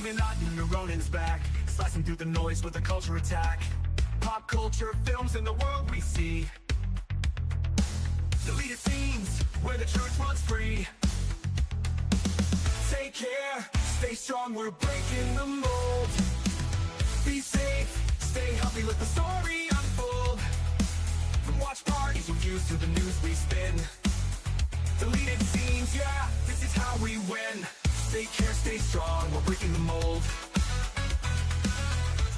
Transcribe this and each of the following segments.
Believe it or not, New Ronin's back, slicing through the noise with a culture attack. Pop culture, films, and the world we see. Deleted scenes, where the truth runs free. Take care, stay strong, we're breaking the mold. Be safe, stay healthy, let the story unfold. From watch parties, reviews, to the news we spin. Deleted scenes, yeah, this is how we win. Take care, stay strong, we're breaking the mold.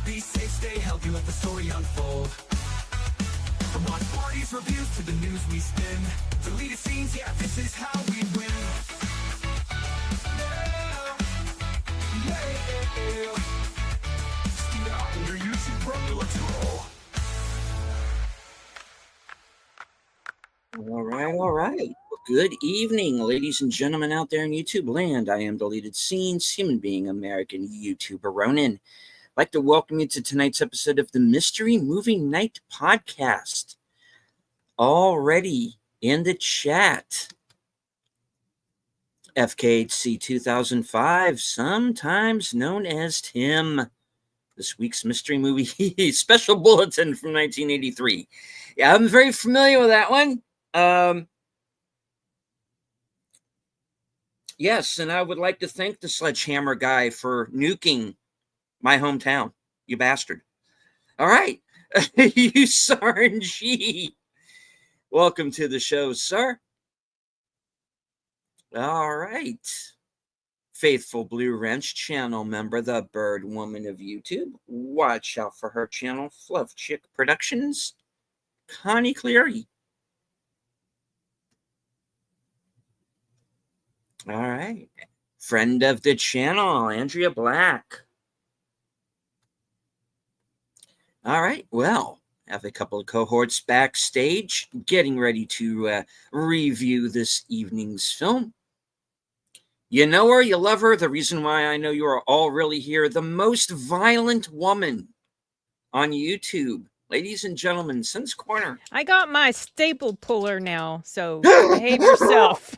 Be safe, stay healthy, let the story unfold. From watch parties, reviews, to the news we spin. Deleted scenes, yeah, this is how we win. All right. Well, good evening, ladies and gentlemen out there in YouTube land. I am Deleted Scenes, human being, American YouTuber Ronin. I'd like to welcome you to tonight's episode of the Mystery Movie Night Podcast. Already in the chat, FKHC 2005, sometimes known as Tim. This week's mystery movie special bulletin from 1983. Yeah, I'm very familiar with that one. Yes, and I would like to thank the Sledgehammer guy for nuking my hometown, you bastard. All right, you Sarn G. Welcome to the show, sir. All right. Faithful Blue Wrench channel member, the Bird Woman of YouTube. Watch out for her channel, Fluff Chick Productions. Connie Cleary. All right. Friend of the channel, Andrea Black. All right. Well, have a couple of cohorts backstage getting ready to review this evening's film. You know her, you love her. The reason why I know you are all really here, the most violent woman on YouTube. Ladies and gentlemen, Sin's Corner. I got my staple puller now, so behave yourself.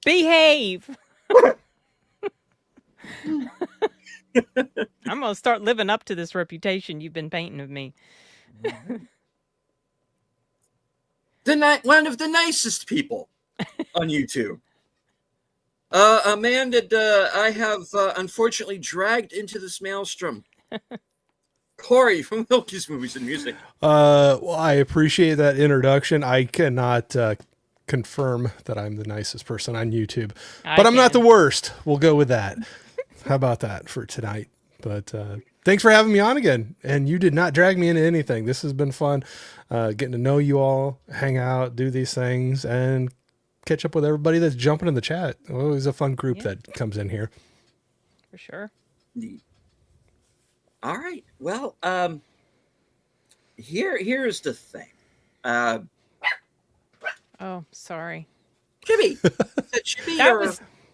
Behave. I'm going to start living up to this reputation you've been painting of me. One of the nicest people on YouTube. A man that I have unfortunately dragged into this maelstrom. Corey from Wilky's Movies and Music. Well, I appreciate that introduction. I cannot confirm that I'm the nicest person on YouTube, but I'm not the worst. We'll go with that. How about that for tonight? But thanks for having me on again. And you did not drag me into anything. This has been fun, getting to know you all, hang out, do these things, and catch up with everybody that's jumping in the chat. Always a fun group that comes in here. For sure. All right. Well, here's the thing. Oh, sorry. Chibi.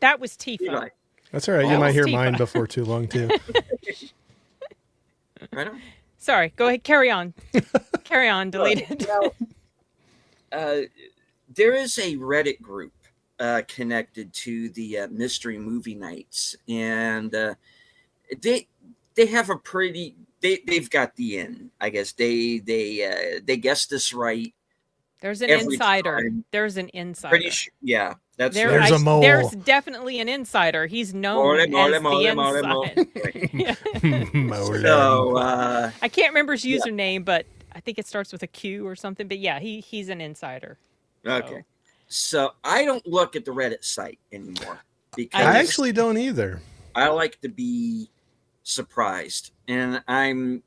That was Tifa. That's all right. You might hear mine before too long, too. Right on. Sorry. Go ahead. Carry on. Carry on. Deleted. Well, there is a Reddit group connected to the Mystery Movie Nights, and they have a pretty. They've got the in. I guess they guessed this right. There's an insider. Time. There's an insider. Pretty sure, yeah, that's right. There's a mole. There's definitely an insider. He's known as the insider. So I can't remember his username, but I think it starts with a Q or something. But yeah, he's an insider. Okay, so I don't look at the Reddit site anymore because I actually don't either. I like to be surprised, and I'm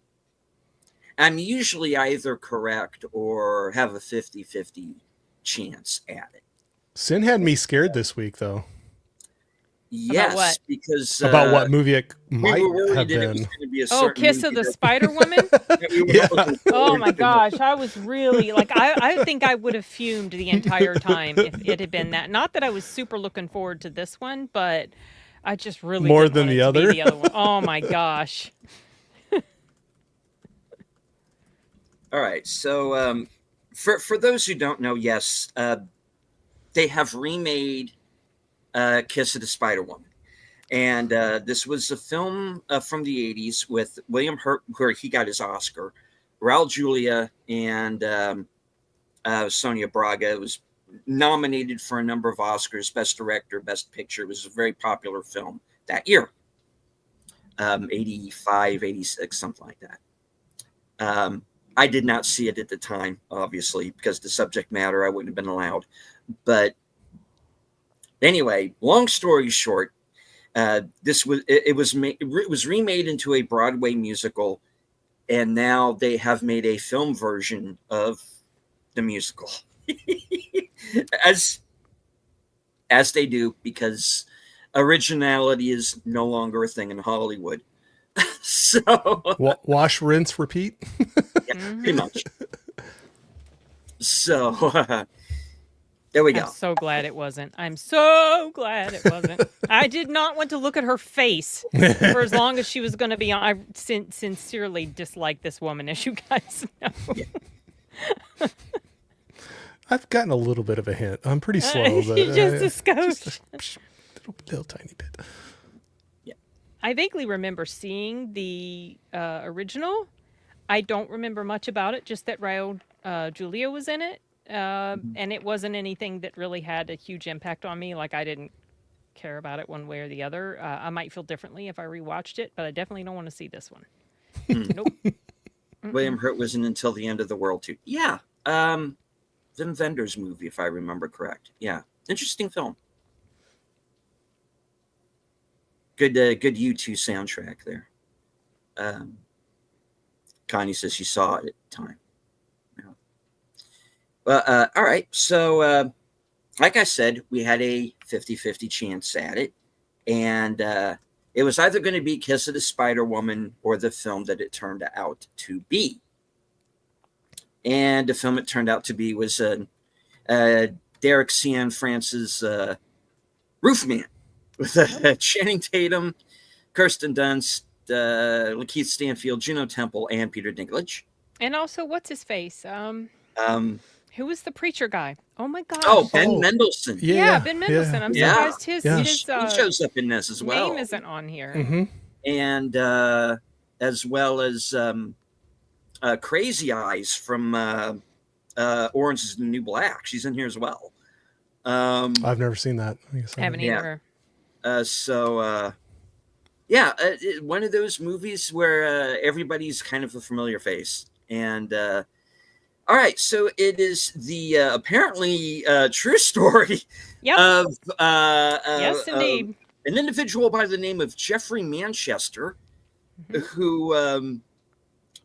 usually either correct or have a 50-50 chance at it. Sin had me scared this week, though. Yes, about what? Because about what movie it might have been. It was going to be a Kiss of the Spider Woman? Oh my gosh, I was really like, I think I would have fumed the entire time if it had been that. Not that I was super looking forward to this one, but I just really more didn't than want the it to other. be the other one. Oh my gosh. All right, so for those who don't know, yes, they have remade Kiss of the Spider Woman. And this was a film from the 80s with William Hurt, where he got his Oscar, Raul Julia, and Sonia Braga. It was nominated for a number of Oscars, Best Director, Best Picture. It was a very popular film that year, 85, 86, something like that. I did not see it at the time, obviously, because the subject matter I wouldn't have been allowed. But anyway, long story short, it was remade into a Broadway musical, and now they have made a film version of the musical, as they do, because originality is no longer a thing in Hollywood. So wash, rinse, repeat. Yeah, pretty much. So there we go. I'm so glad it wasn't. I'm so glad it wasn't. I did not want to look at her face for as long as she was going to be on. I sincerely dislike this woman, as you guys know. Yeah. I've gotten a little bit of a hint. I'm pretty slow, but just a skosh. Just a little tiny bit. Yeah. I vaguely remember seeing the original. I don't remember much about it, just that Raul Julia was in it. And it wasn't anything that really had a huge impact on me. Like, I didn't care about it one way or the other. I might feel differently if I rewatched it, but I definitely don't want to see this one. Nope. William Hurt wasn't until the end of the world too. Yeah. Vim Vendor's movie, if I remember correct. Yeah. Interesting film. Good U2 soundtrack there. Connie says she saw it at the time. Yeah. All right. So, like I said, we had a 50-50 chance at it. And it was either going to be Kiss of the Spider-Woman or the film that it turned out to be. And the film it turned out to be was Derek Cianfrance's Roofman, with Channing Tatum, Kirsten Dunst, Lakeith Stanfield, Juno Temple, and Peter Dinklage. And also, what's his face? Who was the preacher guy? Oh my gosh! Oh, Ben Mendelsohn. Yeah, Ben Mendelsohn. I'm surprised his he shows up in this as well. Name isn't on here. Mm-hmm. And as well as Crazy Eyes from Orange is the New Black. She's in here as well. I've never seen that. I haven't either. One of those movies where everybody's kind of a familiar face. And all right, so it is the apparently true story of yes, indeed, an individual by the name of Jeffrey Manchester, who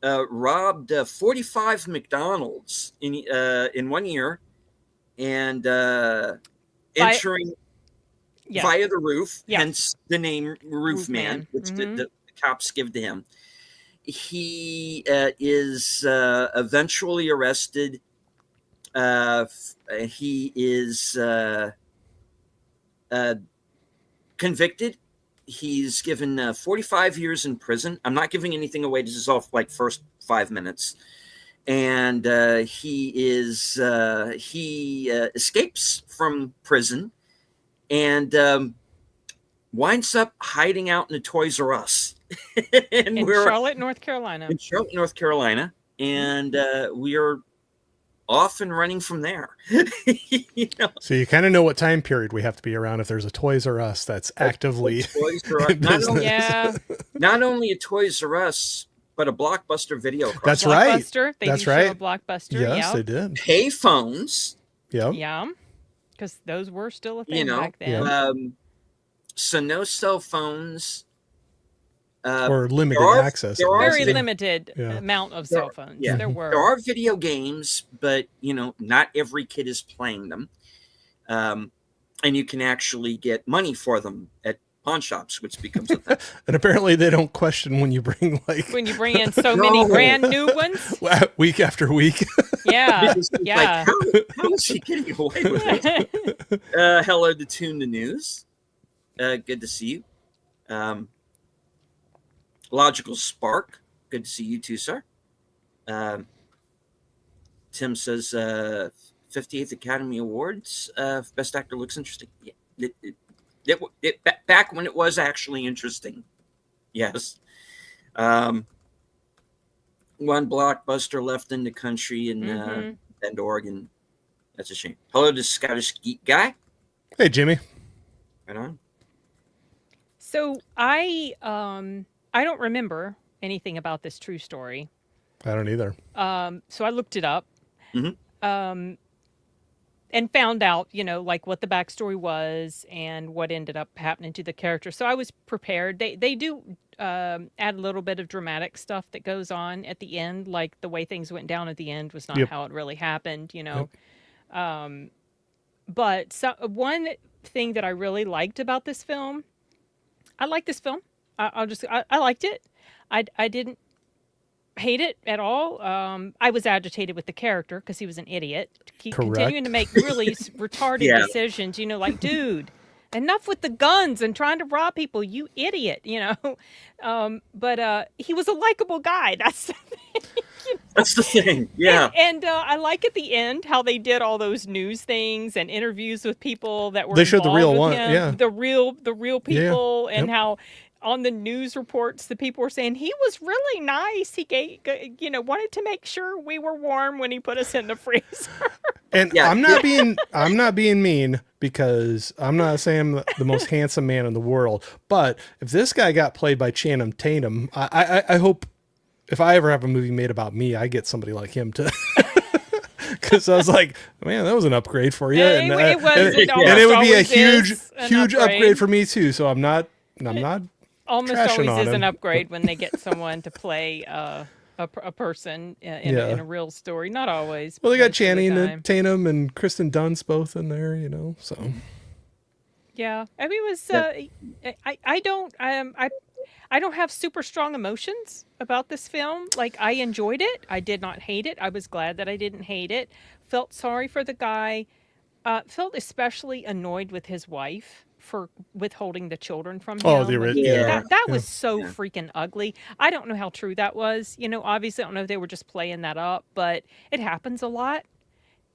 robbed 45 McDonald's in 1 year, and entering via the roof, hence the name Roofman, which the cops give to him. He is eventually arrested. He is convicted. He's given 45 years in prison. I'm not giving anything away. This is all like first 5 minutes. And he escapes from prison and winds up hiding out in a Toys R Us. in Charlotte, North Carolina. In Charlotte, North Carolina. And we are off and running from there. So you kind of know what time period we have to be around if there's a Toys R Us that's actively not only a Toys R Us, but a Blockbuster video. That's right. They did show a Blockbuster. Yes, they did. Pay phones. Yeah. Yeah. Because those were still a thing back then. Yeah. So no cell phones. Or limited access. Very limited amount of cell phones. Yeah. There are video games, but not every kid is playing them. And you can actually get money for them at pawn shops, which becomes a thing. And apparently they don't question when you bring in so many brand new ones week after week. Yeah. Like, how is he getting away with it? Hello to Tune the News. Good to see you. Logical Spark. Good to see you too, sir. Tim says 58th Academy Awards. Best Actor looks interesting. Yeah, back when it was actually interesting. Yes. One blockbuster left in the country in Bend, Oregon. That's a shame. Hello to Scottish Geek Guy. Hey, Jimmy. Right on. So I don't remember anything about this true story. I don't either. So I looked it up. Mm-hmm. And found out, like what the backstory was and what ended up happening to the character. So I was prepared. They do add a little bit of dramatic stuff that goes on at the end, like the way things went down at the end was not how it really happened, Yep. But one thing that I really liked about this film, I liked this film. I liked it. I didn't hate it at all. I was agitated with the character because he was an idiot. Continuing to make really retarded decisions, like, dude, enough with the guns and trying to rob people, you idiot, But he was a likable guy. That's the thing. That's the thing. Yeah. And I like at the end how they did all those news things and interviews with people that were They showed the real involved with one, him, the real people, Yeah. and how on the news reports the people were saying he was really nice. He wanted to make sure we were warm when he put us in the freezer. And I'm not being mean, because I'm not saying I'm the most handsome man in the world, but if this guy got played by Channing Tatum, I hope if I ever have a movie made about me, I get somebody like him to. Because I was like, man, that was an upgrade for you, and it would be a huge upgrade for me too. So I'm not almost trashing always on is him. an upgrade when they get someone to play a person in a real story. Not always. Well, they got most of the Channing time. Tatum and Kristen Dunst both in there, so. Yeah, I mean, it was. I don't have super strong emotions about this film. Like, I enjoyed it. I did not hate it. I was glad that I didn't hate it. Felt sorry for the guy. Felt especially annoyed with his wife for withholding the children from him. Oh, the original. That was so freaking ugly. I don't know how true that was. Obviously, I don't know if they were just playing that up, but it happens a lot.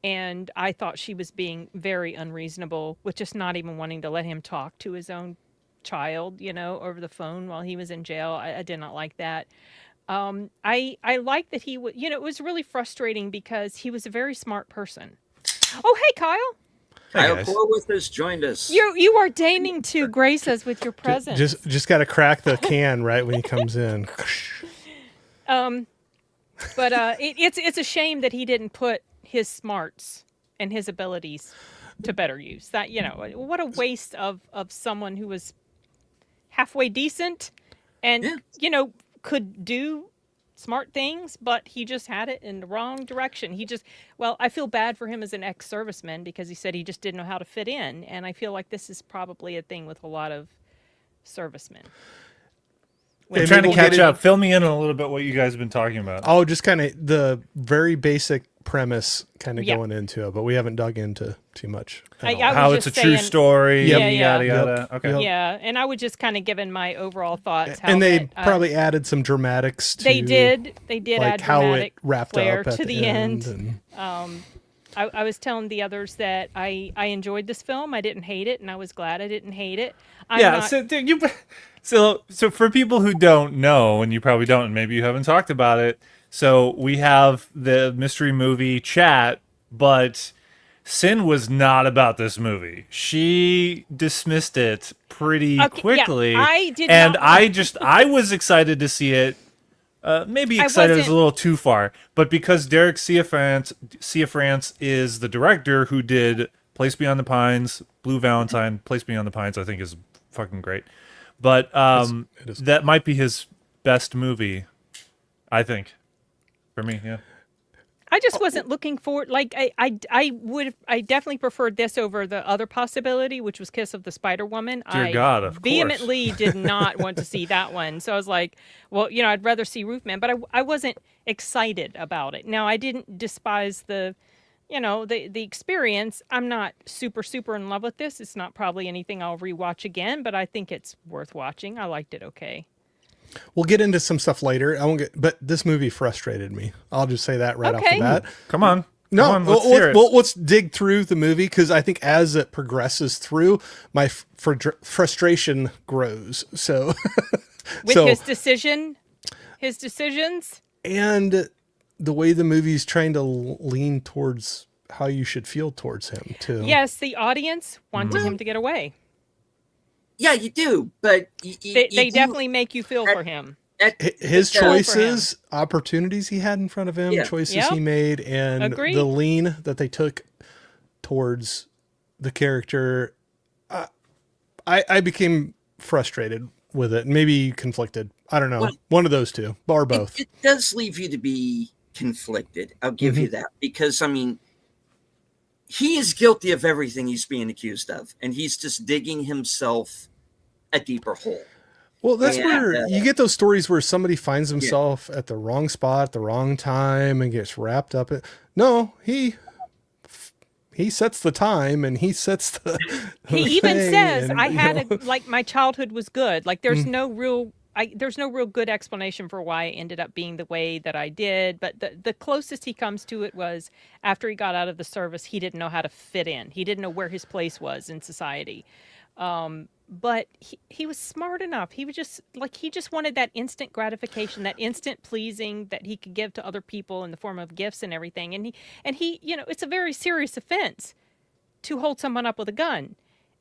And I thought she was being very unreasonable with just not even wanting to let him talk to his own child, over the phone while he was in jail. I did not like that. I like that he would, it was really frustrating because he was a very smart person. Oh, hey, Kyle. Kyle Corwith has joined us. You are deigning to grace us with your presence. Just got to crack the can right when he comes in. But it's a shame that he didn't put his smarts and his abilities to better use. That what a waste of someone who was halfway decent and could do smart things, but he just had it in the wrong direction. I feel bad for him as an ex-serviceman because he said he just didn't know how to fit in, and I feel like this is probably a thing with a lot of servicemen. I'm trying to catch up. Fill me in on a little bit what you guys have been talking about. Oh, just kind of the very basic premise kind of going into it, but we haven't dug into too much. How it's a true story. Yada, yada. Okay. Yeah, and I was just kind of giving my overall thoughts. And they probably added some dramatics to They did like add how dramatic it wrapped flair up at to the end. And... I was telling the others that I enjoyed this film. I didn't hate it, and I was glad I didn't hate it. So for people who don't know, and you probably don't, and maybe you haven't talked about it, so we have the mystery movie chat, but Sin was not about this movie. She dismissed it pretty quickly. Yeah, I did and not. I was excited to see it. Maybe excited is a little too far, but because Derek Ciafrance is the director who did Place Beyond the Pines, Blue Valentine, Place Beyond the Pines, I think is fucking great. But it is. That might be his best movie, I think, for me. Yeah. I just wasn't looking for I definitely preferred this over the other possibility, which was Kiss of the Spider Woman. Dear God, of vehemently did not want to see that one. So I was like, well, I'd rather see Roofman, but I wasn't excited about it. Now, I didn't despise the experience. I'm not super in love with this. It's not probably anything I'll rewatch again, but I think it's worth watching. I liked it okay. We'll get into some stuff later. But this movie frustrated me. I'll just say that right off the bat. Come on. No, on, let's hear it. let's dig through the movie, because I think as it progresses through, my frustration grows. So, With his decisions, and the way the movie's trying to lean towards how you should feel towards him too. yes, the audience wanted him to get away. Yeah, you do, but They definitely make you feel for him. His choices, opportunities he had in front of him, choices he made, and Agreed. the lean that they took towards the character, I became frustrated with it, maybe conflicted. I don't know, one of those two, or both. It does leave you to be conflicted. I'll give you that, because I mean, he is guilty of everything he's being accused of, and he's just digging himself a deeper hole. Well, that's where you get those stories where somebody finds himself at the wrong spot at the wrong time and gets wrapped up in. No, he sets the time, and he sets the. He even says, "I had like my childhood was good. Like there's no real good explanation for why I ended up being the way that I did. But the closest he comes to it was after he got out of the service, he didn't know how to fit in. He didn't know where his place was in society." But he was smart enough. He was just he just wanted that instant gratification, that instant pleasing that he could give to other people in the form of gifts and everything. And he, it's a very serious offense to hold someone up with a gun.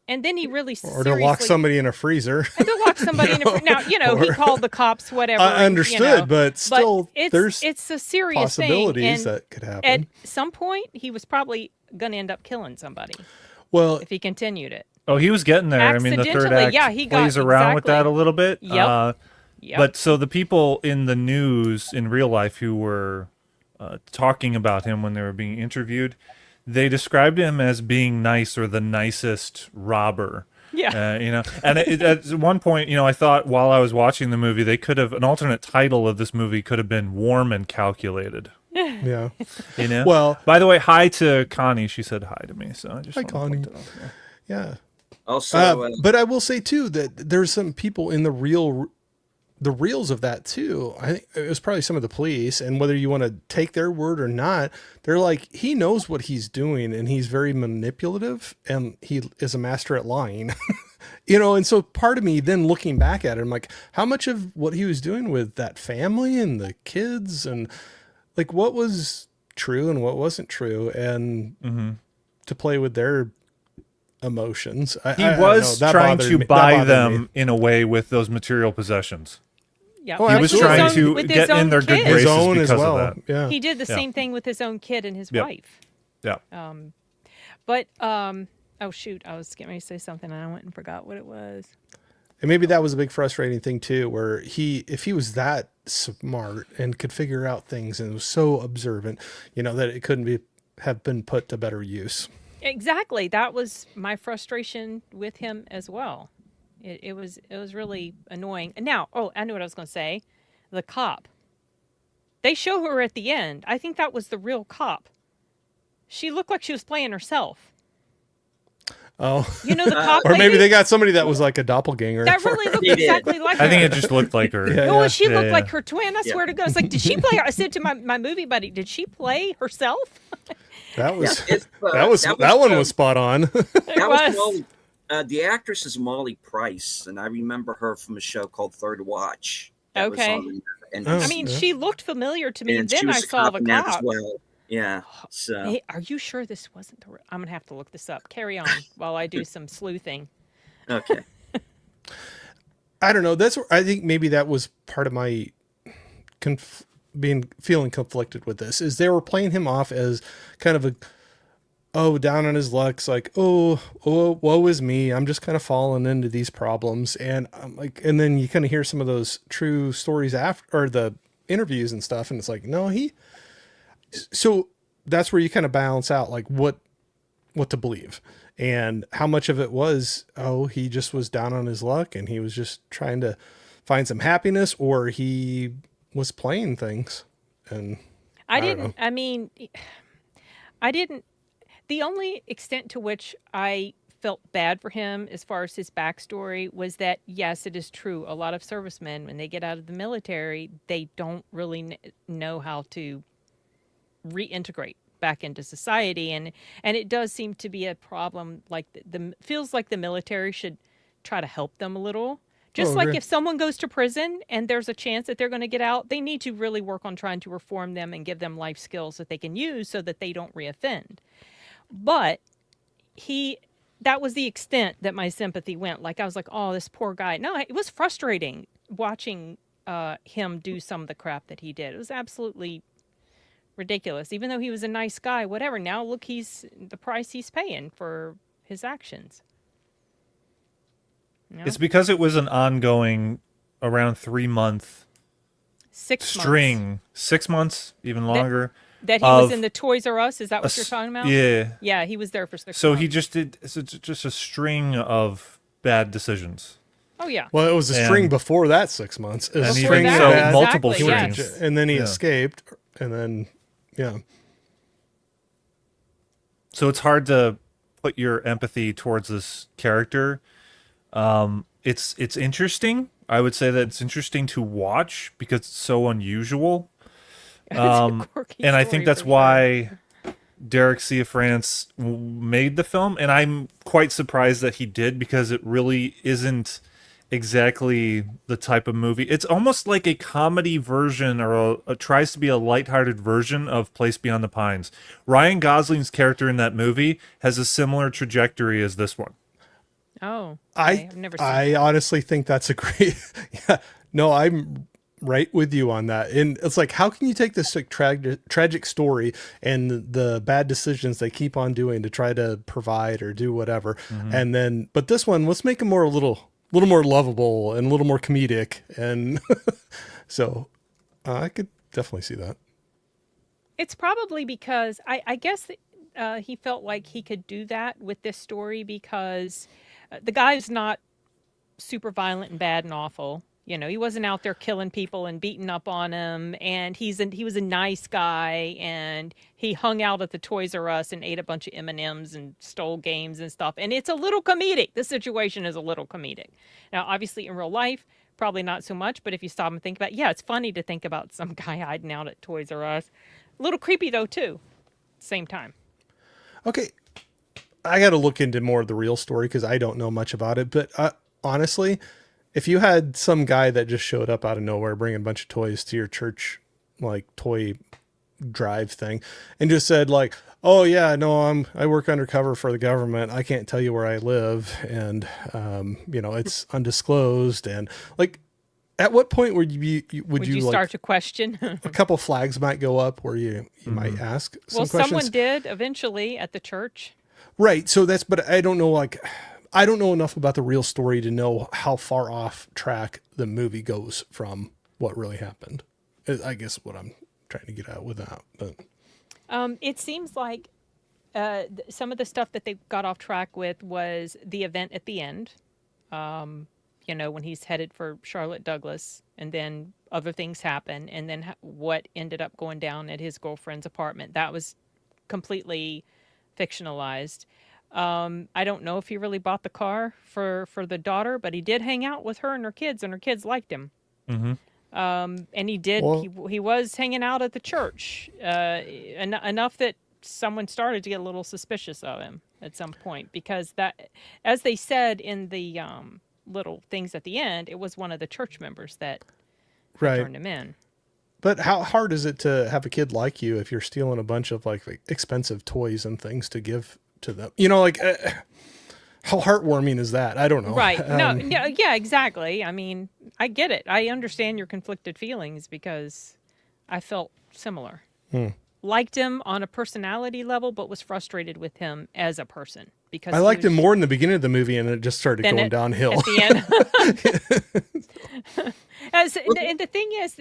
And then he really or to lock somebody in a freezer. And to lock somebody in a freezer. Now, he called the cops, whatever. I understood, but still, it's a serious possibilities thing. that could happen. At some point, he was probably going to end up killing somebody. Well, if he continued it. Oh, he was getting there. I mean, the third act plays around with that a little bit. Yep. But so the people in the news in real life who were talking about him when they were being interviewed, they described him as being nice, or the nicest robber. Yeah. And at one point, I thought while I was watching the movie, an alternate title of this movie could have been Warm and Calculated. Yeah. Well, by the way, hi to Connie. She said hi to me. So I just hi, Connie. Yeah. Also, but I will say too that there's some people in the reels of that too. I think it was probably some of the police, and whether you want to take their word or not, they're like, he knows what he's doing, and he's very manipulative, and he is a master at lying. And so part of me then looking back at it, I'm like, how much of what he was doing with that family and the kids, and like what was true and what wasn't true, and to play with their emotions. He was trying to buy them in a way with those material possessions. Yeah, he was trying to get in their good graces because of that. Yeah. He did the same thing with his own kid and his wife. Yeah. But oh shoot, I was getting ready to say something and I went and forgot what it was. And maybe that was a big frustrating thing too, where if he was that smart and could figure out things and was so observant, that it couldn't have been put to better use. Exactly. That was my frustration with him as well. It was really annoying. And now, I knew what I was going to say. The cop. They show her at the end. I think that was the real cop. She looked like she was playing herself. Oh. The cop or maybe they got somebody that was like a doppelganger. That really looked exactly like her. I think it just looked like her. No, she looked like her twin. I swear to God. It's like, did she play her? I said to my movie buddy, did she play herself? That was that one was spot on. That was Molly. The actress is Molly Price, and I remember her from a show called Third Watch. Okay. I mean, she looked familiar to me. And then I saw the cop. As well. Yeah. So. Hey, are you sure this wasn't the? I'm gonna have to look this up. Carry on while I do some sleuthing. Okay. I don't know. I think maybe that was part of my feeling conflicted with this, is they were playing him off as kind of down on his luck, like, woe is me, I'm just kind of falling into these problems. And I'm like, and then you kind of hear some of those true stories after, or the interviews and stuff, and it's like, no, so that's where you kind of balance out like what to believe, and how much of it was, he just was down on his luck and he was just trying to find some happiness, or he was playing things. And I didn't the only extent to which I felt bad for him as far as his backstory was that, yes, it is true, a lot of servicemen, when they get out of the military, they don't really know how to reintegrate back into society. And it does seem to be a problem. Like feels like the military should try to help them a little. Just like if someone goes to prison and there's a chance that they're going to get out, they need to really work on trying to reform them and give them life skills that they can use so that they don't reoffend. But that was the extent that my sympathy went. Like, I was like, oh, this poor guy. No, it was frustrating watching him do some of the crap that he did. It was absolutely ridiculous. Even though he was a nice guy, whatever. Now look, the price he's paying for his actions. You know? It's because it was an ongoing around 3-month 6 string. months. 6 months, even longer. That he was in the Toys R Us? Is that what you're talking about? Yeah. Yeah, he was there for 6 months. So he just did just a string of bad decisions. Oh, yeah. Well, it was a string before that 6 months. It was a string so of multiple exactly, strings. and then he escaped, and then, yeah. So it's hard to put your empathy towards this character. It's interesting. I would say that it's interesting to watch because it's so unusual. And I think that's why Derek Ciafrance made the film, and I'm quite surprised that he did, because it really isn't exactly the type of movie. It's almost like a comedy version, or tries to be a lighthearted version of Place Beyond the Pines. Ryan Gosling's character in that movie has a similar trajectory as this one. Oh, I've never seen I honestly think that's a great. Yeah, no, I'm right with you on that. And it's like, how can you take this like tragic story and the bad decisions they keep on doing to try to provide or do whatever, and then, but this one, let's make them a little more lovable and a little more comedic, and so I could definitely see that. It's probably because I guess he felt like he could do that with this story because the guy's not super violent and bad and awful. You know, he wasn't out there killing people and beating up on them, and he was a nice guy, and he hung out at the Toys R Us and ate a bunch of M&Ms and stole games and stuff. And it's a little comedic. The situation is a little comedic. Now, obviously, in real life, probably not so much, but if you stop and think about it, yeah, it's funny to think about some guy hiding out at Toys R Us. A little creepy, though, too. Same time. Okay, I got to look into more of the real story because I don't know much about it. But honestly, if you had some guy that just showed up out of nowhere bringing a bunch of toys to your church, like toy drive thing, and just said like, oh yeah, no, I work undercover for the government. I can't tell you where I live. And, it's undisclosed. And like, at what point would you start to question? A couple flags might go up where you might ask some questions. Someone did eventually at the church. Right. So but I don't know, I don't know enough about the real story to know how far off track the movie goes from what really happened. I guess what I'm trying to get at with that. But it seems like some of the stuff that they got off track with was the event at the end. When he's headed for Charlotte Douglas, and then other things happen, and then what ended up going down at his girlfriend's apartment. That was completely fictionalized. I don't know if he really bought the car for the daughter, but he did hang out with her and her kids liked him. Mm-hmm. And he did. Well, he was hanging out at the church enough that someone started to get a little suspicious of him at some point, because that, as they said in the little things at the end, it was one of the church members that turned him in. But how hard is it to have a kid like you if you're stealing a bunch of like expensive toys and things to give to them? How heartwarming is that? I don't know. Right. Yeah, exactly. I mean, I get it. I understand your conflicted feelings because I felt similar. Liked him on a personality level, but was frustrated with him as a person. Because I liked him more in the beginning of the movie, and it just started going downhill. At the end. And the thing is,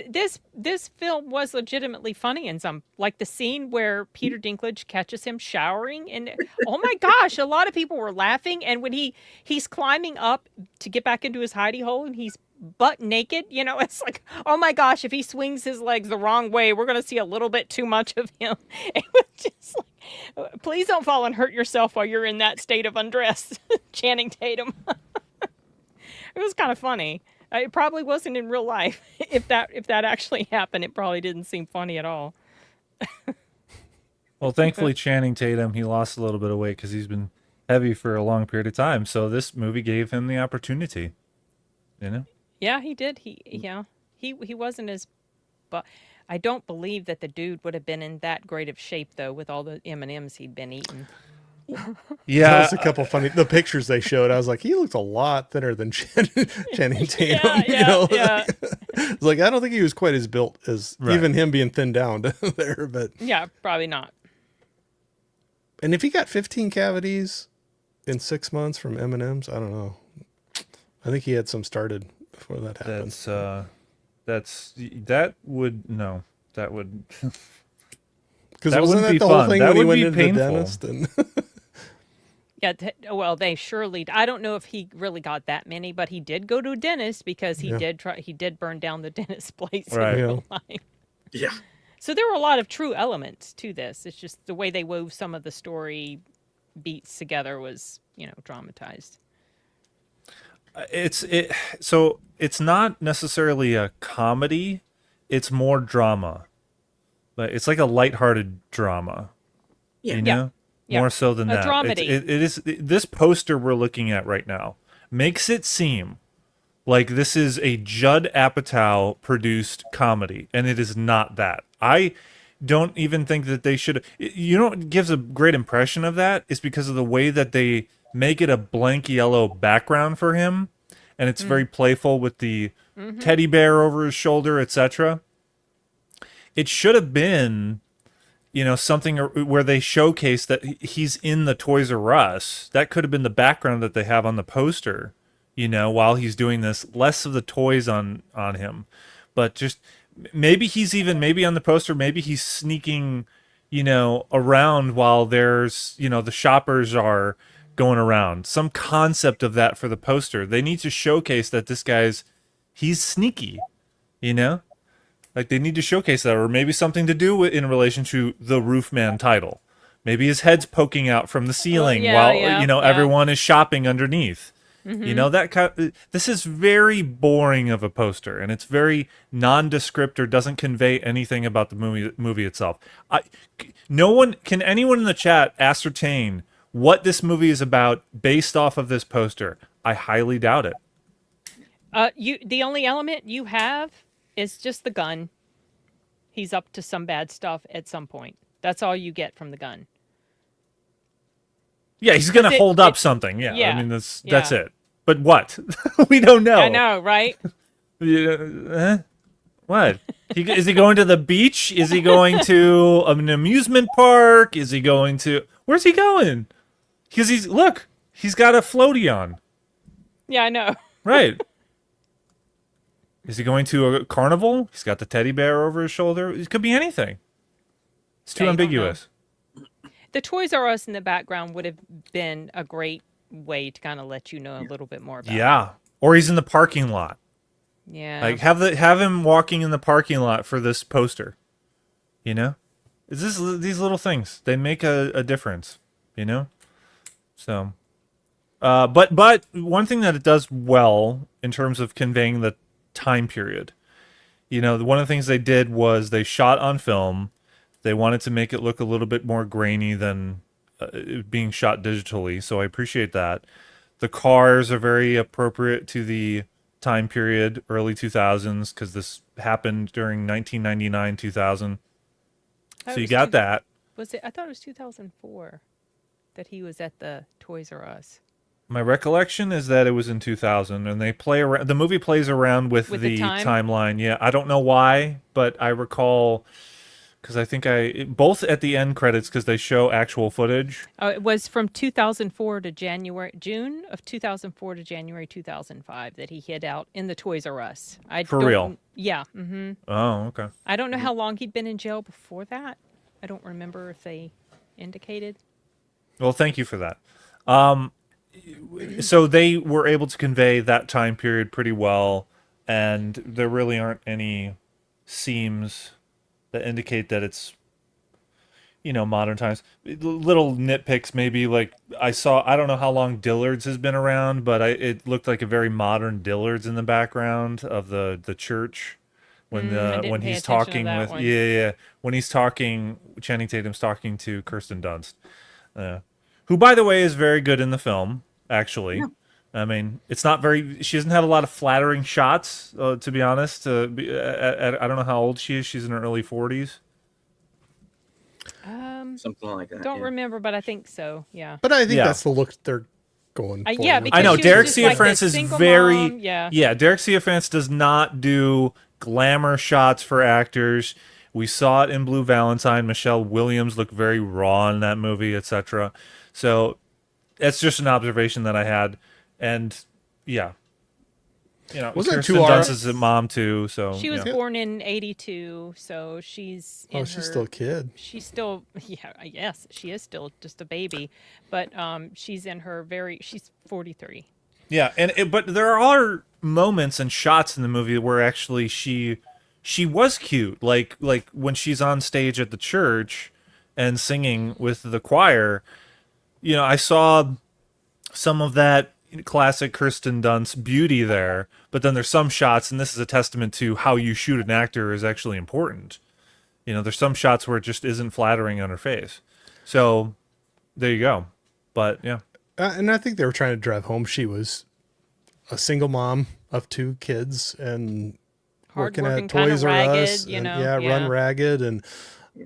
this film was legitimately funny in some, like the scene where Peter Dinklage catches him showering, and oh my gosh, a lot of people were laughing. And when he's climbing up to get back into his hidey hole, and he's butt naked, it's like, oh my gosh, if he swings his legs the wrong way, we're going to see a little bit too much of him. It was just like, please don't fall and hurt yourself while you're in that state of undress. Channing Tatum. It was kind of funny. It probably wasn't in real life. If that actually happened, it probably didn't seem funny at all. Well, thankfully, Channing Tatum, he lost a little bit of weight because he's been heavy for a long period of time. So this movie gave him the opportunity. You know? Yeah, he did. He wasn't as, but I don't believe that the dude would have been in that great of shape though with all the M&Ms he'd been eating. Yeah. That was a couple funny. The pictures they showed, I was like, he looked a lot thinner than Channing Tatum. Yeah. It's like I don't think he was quite as built as even him being thinned down there. But yeah, probably not. And if he got 15 cavities in 6 months from M&Ms, I don't know. I think he had some started before that happened. That would because wasn't that the whole thing when he went into the dentist? And yeah, well, they surely. I don't know if he really got that many, but he did go to a dentist because he did try. He did burn down the dentist's place in real life. Yeah. So there were a lot of true elements to this. It's just the way they wove some of the story beats together was, dramatized. So it's not necessarily a comedy. It's more drama. But it's like a lighthearted drama. Yeah. You know? Yeah. More so than that. Dramedy. It is this poster we're looking at right now makes it seem like this is a Judd Apatow produced comedy, and it is not that. I don't even think that they should. You know what gives a great impression of that is because of the way that they make it a blank yellow background for him, and it's very playful with the teddy bear over his shoulder, etc. It should have been, something where they showcase that he's in the Toys R Us. That could have been the background that they have on the poster, while he's doing this. Less of the toys on him, but just maybe maybe on the poster, maybe he's sneaking, around while there's, the shoppers are going around. Some concept of that for the poster. They need to showcase that this he's sneaky, Like they need to showcase that, or maybe something to do in relation to the Roofman title. Maybe his head's poking out from the ceiling while everyone is shopping underneath. This is very boring of a poster, and it's very nondescript or doesn't convey anything about the movie itself. Can anyone in the chat ascertain what this movie is about based off of this poster? I highly doubt it. The only element you have is just the gun. He's up to some bad stuff at some point. That's all you get from the gun. Yeah, he's going to hold up something. Yeah, I mean, that's it. But what? We don't know. I know, right? What? Is he going to the beach? Is he going to an amusement park? Is he going to... Where's he going? Because he's got a floaty on. Yeah, I know. Right. Is he going to a carnival? He's got the teddy bear over his shoulder. It could be anything. It's too ambiguous. The Toys R Us in the background would have been a great way to kind of let you know a little bit more about it. Or he's in the parking lot. Yeah. Like have him walking in the parking lot for this poster. It's these little things. They make a difference, So but one thing that it does well in terms of conveying the time period, one of the things they did was they shot on film. They wanted to make it look a little bit more grainy than being shot digitally, so I appreciate that. The cars are very appropriate to the time period, early 2000s, because this happened during 1999, 2000. So you got that. Was it? I thought it was 2004 that he was at the Toys R Us. My recollection is that it was in 2000, and they play around. The movie plays around with the timeline. Yeah, I don't know why, but I recall because I think both at the end credits because they show actual footage. It was from 2004 to June of 2004 to January 2005 that he hid out in the Toys R Us. For real? Yeah. Mm-hmm. Oh, okay. I don't know how long he'd been in jail before that. I don't remember if they indicated. Well, thank you for that. So they were able to convey that time period pretty well, and there really aren't any seams that indicate that it's, modern times. Little nitpicks, maybe, like I don't know how long Dillard's has been around, but it looked like a very modern Dillard's in the background of the church. when pay he's attention to talking that with one. when he's talking, Channing Tatum's talking to Kirsten Dunst, who, by the way, is very good in the film. Actually, Yeah. I mean, it's not very. She doesn't have a lot of flattering shots, to be honest. I don't know how old she is. She's in her early 40s. Something like that. Don't remember, but I think so. Yeah. But I think Yeah. that's the look they're going for. Yeah, with because I know she was Derek just like Ciafrance this is single very mom, yeah. Derek Ciafrance does not do glamour shots for actors. We saw it in Blue Valentine. Michelle Williams looked very raw in that movie, etc. So that's just an observation that I had, and yeah, Wasn't it Kirsten 2 Dunst hours? is a mom too. So She was yeah. born in 82, so she's in she's her, still a kid. She's still, yes, she is still just a baby, but she's in her she's 43. Yeah, but there are moments and shots in the movie where actually she was cute, like when she's on stage at the church and singing with the choir. I saw some of that classic Kirsten Dunst beauty there, but then there's some shots, and this is a testament to how you shoot an actor is actually important. There's some shots where it just isn't flattering on her face. So there you go. But yeah. And I think they were trying to drive home she was a single mom of 2 kids and working Hardworking, at kinda Toys R ragged, Us. you And, know, run ragged and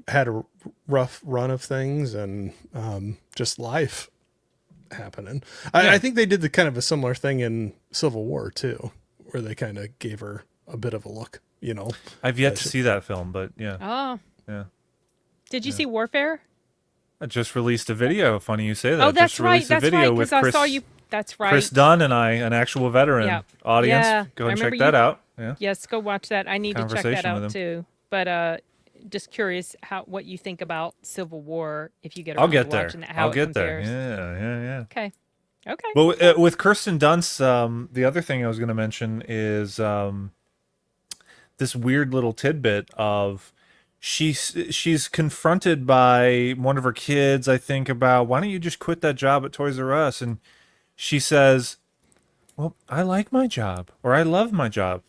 had a rough run of things and just life happening. I think they did the kind of a similar thing in Civil War too, where they kind of gave her a bit of a look, I've yet to see that film, but yeah. Oh. Yeah. Did you see Warfare? I just released a video. Funny you say that. Oh, that's just right. released a That's video right, with because I Chris, saw you. That's right. Chris Dunn and I, an actual veteran Yeah. audience. Yeah, Go I and check remember that you- out. Yeah. Yes, go watch that. I need to check that Conversation with out him. too. But just curious what you think about Civil War if you get I'll around get to there. watching it, how I'll it get there. compares. Yeah. Okay. Okay. Well, with Kirsten Dunst, the other thing I was going to mention is this weird little tidbit of she's confronted by one of her kids, I think, about why don't you just quit that job at Toys R Us, and she says, well, I like my job, or I love my job.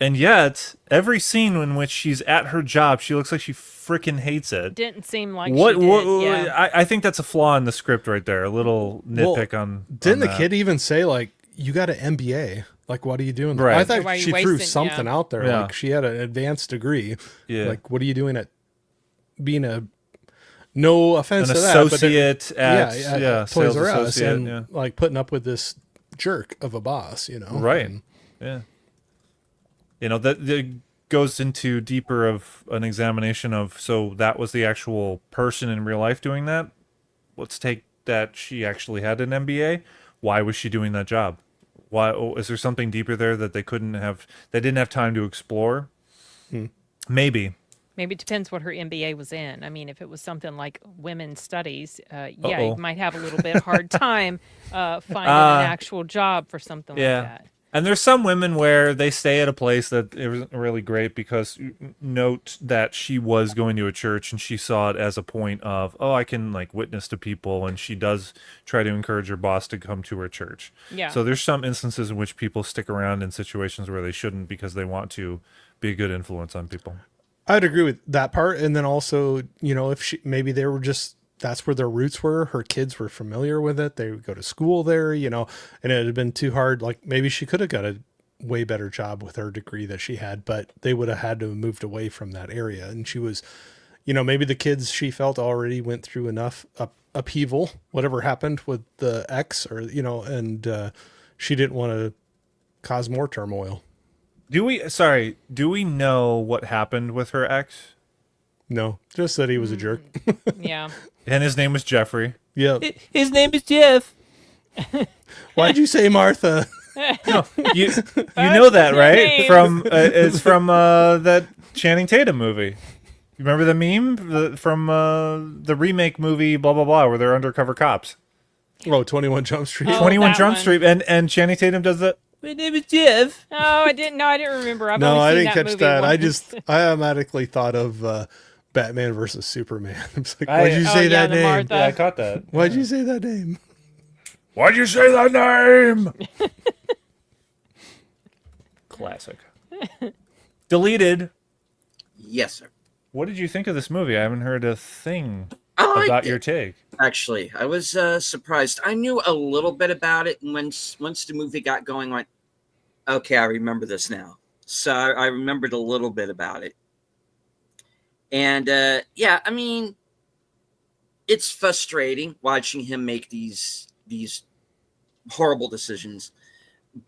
And yet, every scene in which she's at her job, she looks like she freaking hates it. Didn't seem like What? she did. Yeah. I think that's a flaw in the script right there. A little nitpick on. Didn't on the that. kid even say, like, you got an MBA? Like, what are you doing there? Right. I Yeah, thought why are you she threw wasting- something yeah. out there. Yeah. Like, she had an advanced degree. Yeah. Like, what are you doing at being a, no offense An to that, but associate at Toys sales R Us associate, and yeah. like putting up with this jerk of a boss, Right. And Yeah. That goes into deeper of an examination of, so that was the actual person in real life doing that. Let's take that she actually had an MBA. Why was she doing that job? Why is there something deeper there that they didn't have time to explore? Maybe. Maybe it depends what her MBA was in. I mean, if it was something like women's studies, Uh-oh. you might have a little bit hard time finding an actual job for something like that. And there's some women where they stay at a place that isn't really great because note that she was going to a church and she saw it as a point of, oh, I can like witness to people, and she does try to encourage her boss to come to her church. Yeah. So there's some instances in which people stick around in situations where they shouldn't because they want to be a good influence on people. I'd agree with that part. And then also, if maybe they were just, that's where their roots were. Her kids were familiar with it. They would go to school there, and it had been too hard. Like maybe she could have got a way better job with her degree that she had, but they would have had to have moved away from that area. And she was, maybe the kids she felt already went through enough upheaval, whatever happened with the ex or, and she didn't want to cause more turmoil. Do we know what happened with her ex? No, just that he was a jerk. Yeah. And his name was Jeffrey. Yeah. His name is Jeff. Why'd you say Martha? No, you know that, right? name. From it's from that Channing Tatum movie. You remember the meme from the remake movie, blah blah blah, where they're undercover cops. Oh, 21 Jump Street. Oh, 21 that Jump one. Street, and Channing Tatum does the. My name is Jeff. Oh, I didn't remember. I've No, only I seen didn't that catch movie that. once. I automatically thought of Batman versus Superman. I was like, I- why'd you Oh, say yeah, that the name? Martha. Yeah, I caught that. Why'd you say that name? Why'd you say that name? Classic. Deleted Yes, sir. What did you think of this movie? I haven't heard a thing I liked about it. your take. Actually, I was surprised. I knew a little bit about it, and once the movie got going, I went, okay, I remember this now. So I remembered a little bit about it. And yeah, I mean, it's frustrating watching him make these horrible decisions,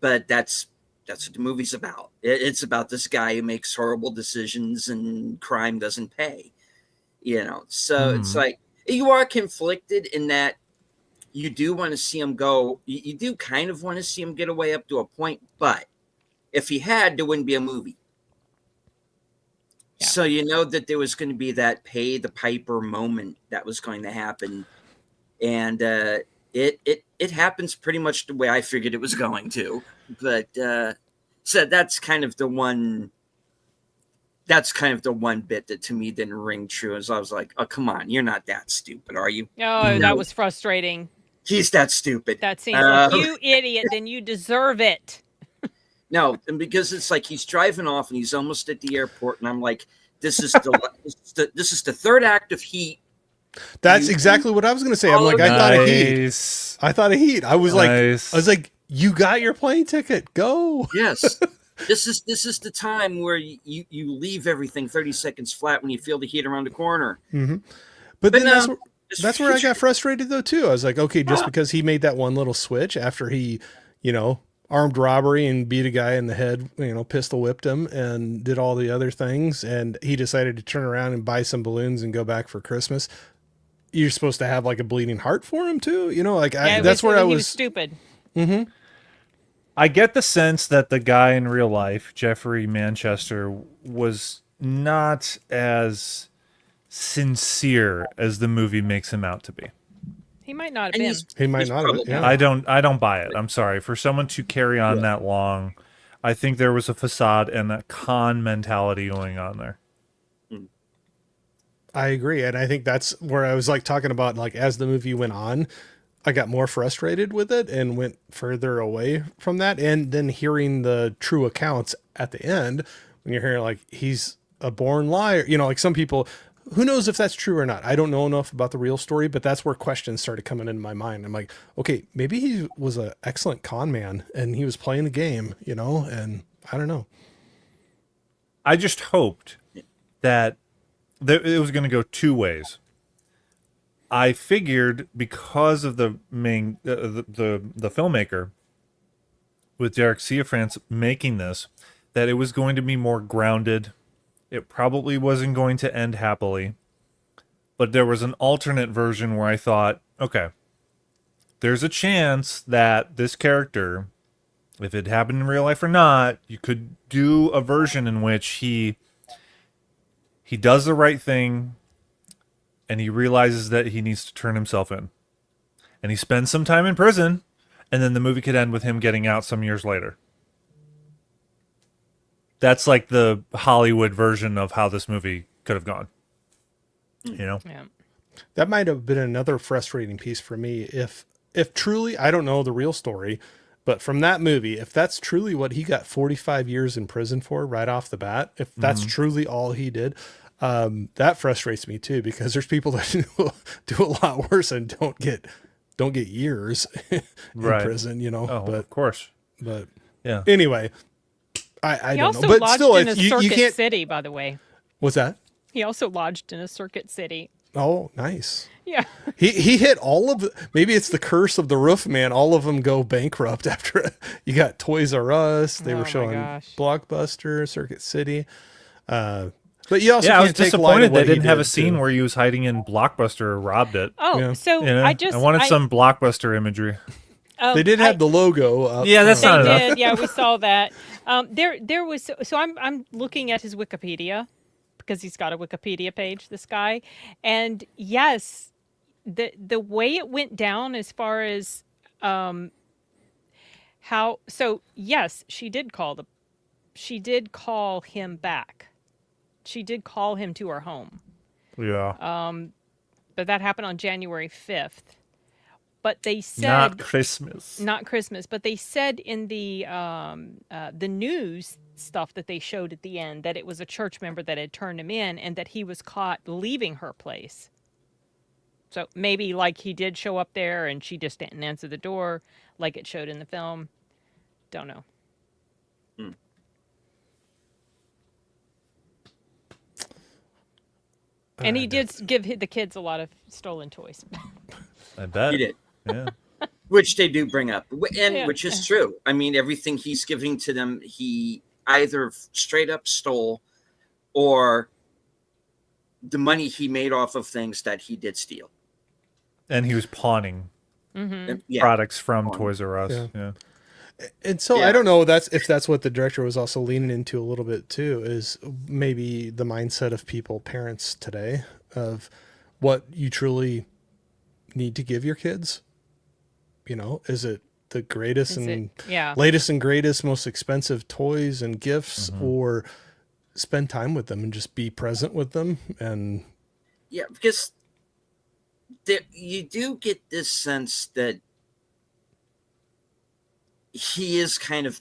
but that's what the movie's about. It's about this guy who makes horrible decisions and crime doesn't pay. So it's like you are conflicted in that you do want to see him go. You do kind of want to see him get away up to a point, but if he had, there wouldn't be a movie. Yeah. So that there was going to be that pay the piper moment that was going to happen, and it happens pretty much the way I figured it was going to. But so that's kind of the one. That's kind of the one bit that to me didn't ring true. As I was like, "Oh, come on, you're not that stupid, are you?" Oh, that was frustrating. He's that stupid. That seems like, you idiot. Then you deserve it. No, and because it's like he's driving off and he's almost at the airport, and I'm like, "This is the third act of Heat." That's exactly what I was going to say. I'm like, I thought of Heat. I thought of Heat. I was like, you got your plane ticket. Go. Yes. This is the time where you leave everything 30 seconds flat when you feel the heat around the corner. Mm-hmm. But then that's where I got frustrated though too. I was like, okay, just because he made that one little switch after he, armed robbery and beat a guy in the head, pistol whipped him and did all the other things, and he decided to turn around and buy some balloons and go back for Christmas. You're supposed to have like a bleeding heart for him too, that's where I was stupid. Mm-hmm. I get the sense that the guy in real life, Jeffrey Manchester, was not as sincere as the movie makes him out to be. He might not have been. He might not have been. Yeah. I don't buy it. I'm sorry. For someone to carry on that long, I think there was a facade and a con mentality going on there. I agree. And I think that's where I was like talking about, like, as the movie went on, I got more frustrated with it and went further away from that. And then hearing the true accounts at the end, when you're hearing like, he's a born liar, like some people, who knows if that's true or not? I don't know enough about the real story, but that's where questions started coming into my mind. I'm like, okay, maybe he was an excellent con man and he was playing the game, and I don't know. I just hoped that it was going to go two ways. I figured because of the main the filmmaker with Derek Ciafrance making this, that it was going to be more grounded. It probably wasn't going to end happily, but there was an alternate version where I thought, okay, there's a chance that this character, if it happened in real life or not, you could do a version in which he does the right thing. And he realizes that he needs to turn himself in. And he spends some time in prison, and then the movie could end with him getting out some years later. That's like the Hollywood version of how this movie could have gone. Yeah. That might have been another frustrating piece for me. If truly, I don't know the real story, but from that movie, if that's truly what he got 45 years in prison for right off the bat, if that's truly all he did, that frustrates me too, because there's people that do a lot worse and don't get years in prison, Oh, but of course. But yeah. Anyway, I don't know. But But still, in if a you circuit can't. city, by the way. What's that? He also lodged in a circuit city. Oh, nice. Yeah. He hit all of maybe it's the curse of the roof man. All of them go bankrupt after you got Toys R Us. They were showing Blockbuster, Circuit City. But you also I was can't take disappointed they didn't have a too. scene where he was hiding in Blockbuster or robbed it. Oh, so I wanted some Blockbuster imagery. They did have the logo up. Yeah, that's not enough. Did. Yeah, we saw that. There was so I'm looking at his Wikipedia because he's got a Wikipedia page, this guy, and yes, the way it went down as far as how yes, she did call him back. She did call him to her home. Yeah. But that happened on January 5th. but they said Not Christmas. Not Christmas, but they said in the news stuff that they showed at the end that it was a church member that had turned him in and that he was caught leaving her place. So maybe like he did show up there and she just didn't answer the door like it showed in the film. Don't know. And he did give the kids a lot of stolen toys. I bet. He did. Yeah. Which they do bring up, and which is true. I mean, everything he's giving to them, he either straight up stole, or the money he made off of things that he did steal. And he was pawning Mm-hmm. products from Toys R Us. Yeah. And so I don't know if that's what the director was also leaning into a little bit too, is maybe the mindset of people, parents today, of what you truly need to give your kids. You know, is it the greatest latest and greatest, most expensive toys and gifts, or spend time with them and just be present with them? And because you do get this sense that he is kind of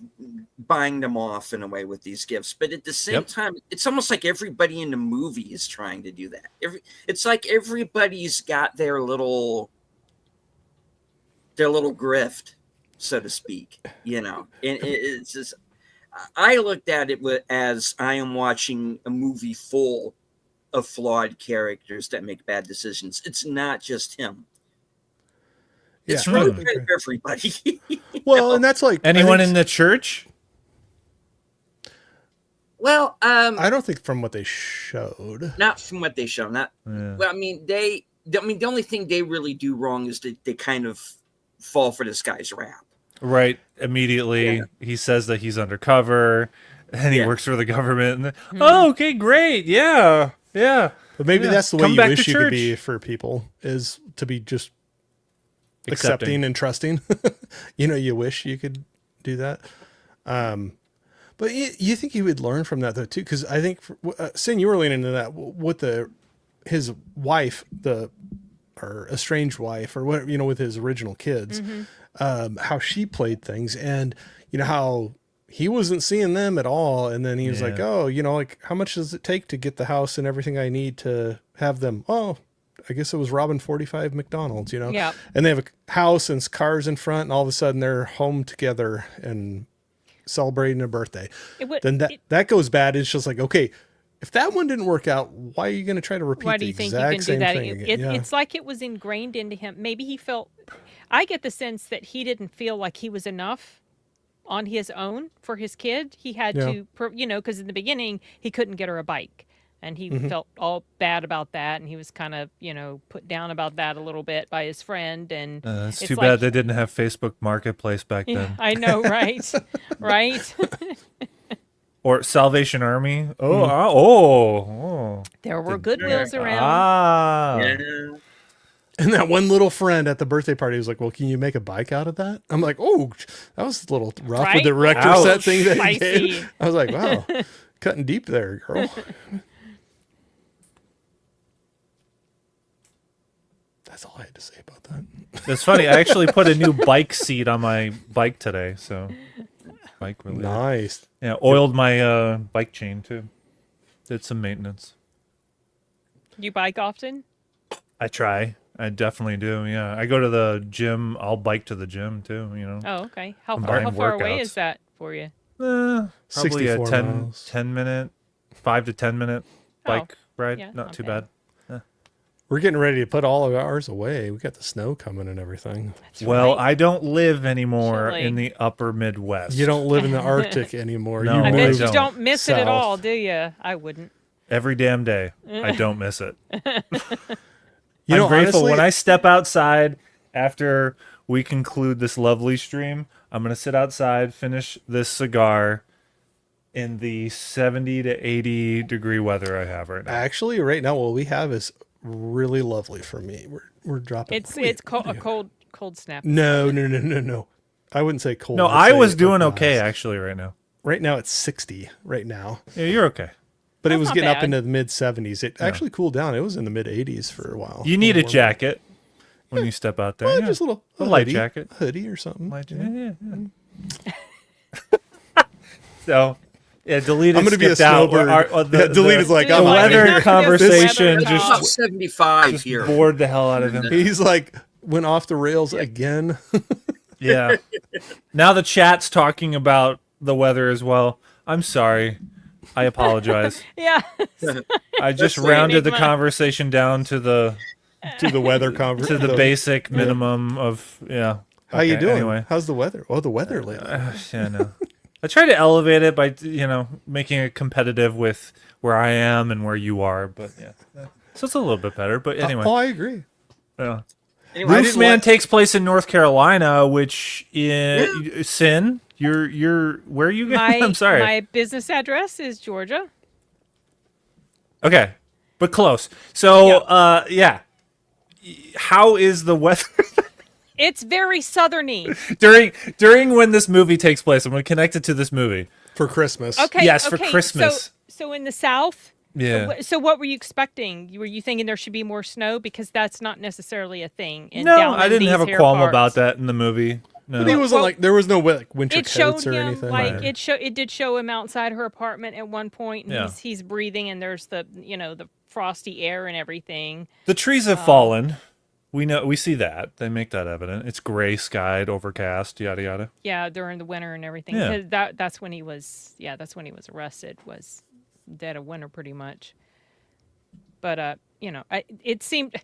buying them off in a way with these gifts, but at the same time, it's almost like everybody in the movie is trying to do that. It's like everybody's got their little grift, so to speak, you know. And it's just, I looked at it as I am watching a movie full of flawed characters that make bad decisions. It's not just him. It's really everybody. Well, and that's like anyone in the church. Well, I don't think from what they showed. Not from what they showed. Well, I mean, the only thing they really do wrong is that they kind of fall for this guy's rap. Right. Immediately, he says that he's undercover and he works for the government. And oh, okay, great. Yeah. But maybe that's the way you wish you could be for people, is to be just accepting and trusting. You know, you wish you could do that. But you think he would learn from that though too? Because I think, Sin, you were leaning into that with his wife, or estranged wife, or whatever, you know, with his original kids, how she played things, and you know how he wasn't seeing them at all, and then he was like, oh, you know, like, how much does it take to get the house and everything I need to have them? Oh, I guess it was robbing 45 McDonald's, you know? Yeah. And they have a house and cars in front, and all of a sudden they're home together and celebrating a birthday. Then that goes bad. It's just like, okay, if that one didn't work out, why are you going to try to repeat the exact same thing again? It's like it was ingrained into him. Maybe he felt, I get the sense that he didn't feel like he was enough on his own for his kid. He had to, you know, because in the beginning he couldn't get her a bike. And he felt all bad about that, and he was kind of, you know, put down about that a little bit by his friend. And it's too bad they didn't have Facebook Marketplace back then. I know, right? Right? Or Salvation Army. Oh. There were Goodwills around. Yeah. And that one little friend at the birthday party was like, well, can you make a bike out of that? I'm like, oh, that was a little rough with the rector set thing that he did. I was like, wow, cutting deep there, girl. That's all I had to say about that. It's funny. I actually put a new bike seat on my bike today. So, bike related. Nice. Yeah, oiled my bike chain too. Did some maintenance. You bike often? I try. I definitely do. Yeah, I go to the gym. I'll bike to the gym too. You know. Oh, okay. How far away is that for you? Probably a 10 minute, 5 to 10 minute bike ride. Yeah, not too bad. We're getting ready to put all of ours away. We got the snow coming and everything. Well, I don't live anymore in the upper Midwest. You don't live in the Arctic anymore. No, I bet you don't. don't miss it at all, do you? I wouldn't. Every damn day. I don't miss it. I'm grateful honestly, when I step outside after we conclude this lovely stream. I'm going to sit outside, finish this cigar in the 70 to 80 degree weather I have right now. Actually, right now, what we have is really lovely for me. We're dropping. It's a cold snap. No. I wouldn't say cold. No, I was doing okay actually right now. Right now it's 60 right now. Yeah, you're okay. But it was getting up into the mid 70s. It actually cooled down. It was in the mid 80s for a while. You need a jacket. when you step out there. Well, Yeah. just a little a light hoodie, jacket. hoodie or something. Light jacket. So, yeah, deleted. I'm gonna be a skipped out. snowbird. The Deleted's like, the I'm out of weather here. conversation This- It's about just 75 here. bored the hell out of him. He's like went off the rails again. Yeah. Now the chat's talking about the weather as well. I'm sorry. I apologize. Yeah. I just That's rounded the right. conversation down to the To the weather conversation. to the basic minimum of yeah. How you Okay, doing? Anyway. How's the weather? Oh, the weather lately. Yeah, no. I try to elevate it by making it competitive with where I am and where you are, but yeah. So it's a little bit better, but anyway. Oh, I agree. Yeah. Anyway, I didn't Roofman like- takes place in North Carolina, which Sin, you're where are you going? I'm sorry. My business address is Georgia. Okay, but close. So, yeah. How is the weather It's very southerny. during when this movie takes place? I'm going to connect it to this movie. For Christmas. Okay. Yes, for okay, Christmas. So in the South. Yeah. So what were you expecting? Were you thinking there should be more snow? Because that's not necessarily a thing. No, down I in didn't these have a hair qualm parts. about that in the movie. No. But he wasn't Well, like there was no like winter It showed coats or him anything. like Right. it did show him outside her apartment at one point, and Yeah. he's breathing, and there's the the frosty air and everything. The trees have fallen. We see that. They make that evident. It's gray skied, overcast, yada yada. Yeah, during the winter and everything. Yeah. 'Cause that's when he was. Yeah, that's when he was arrested. Was dead of winter, pretty much. But it seemed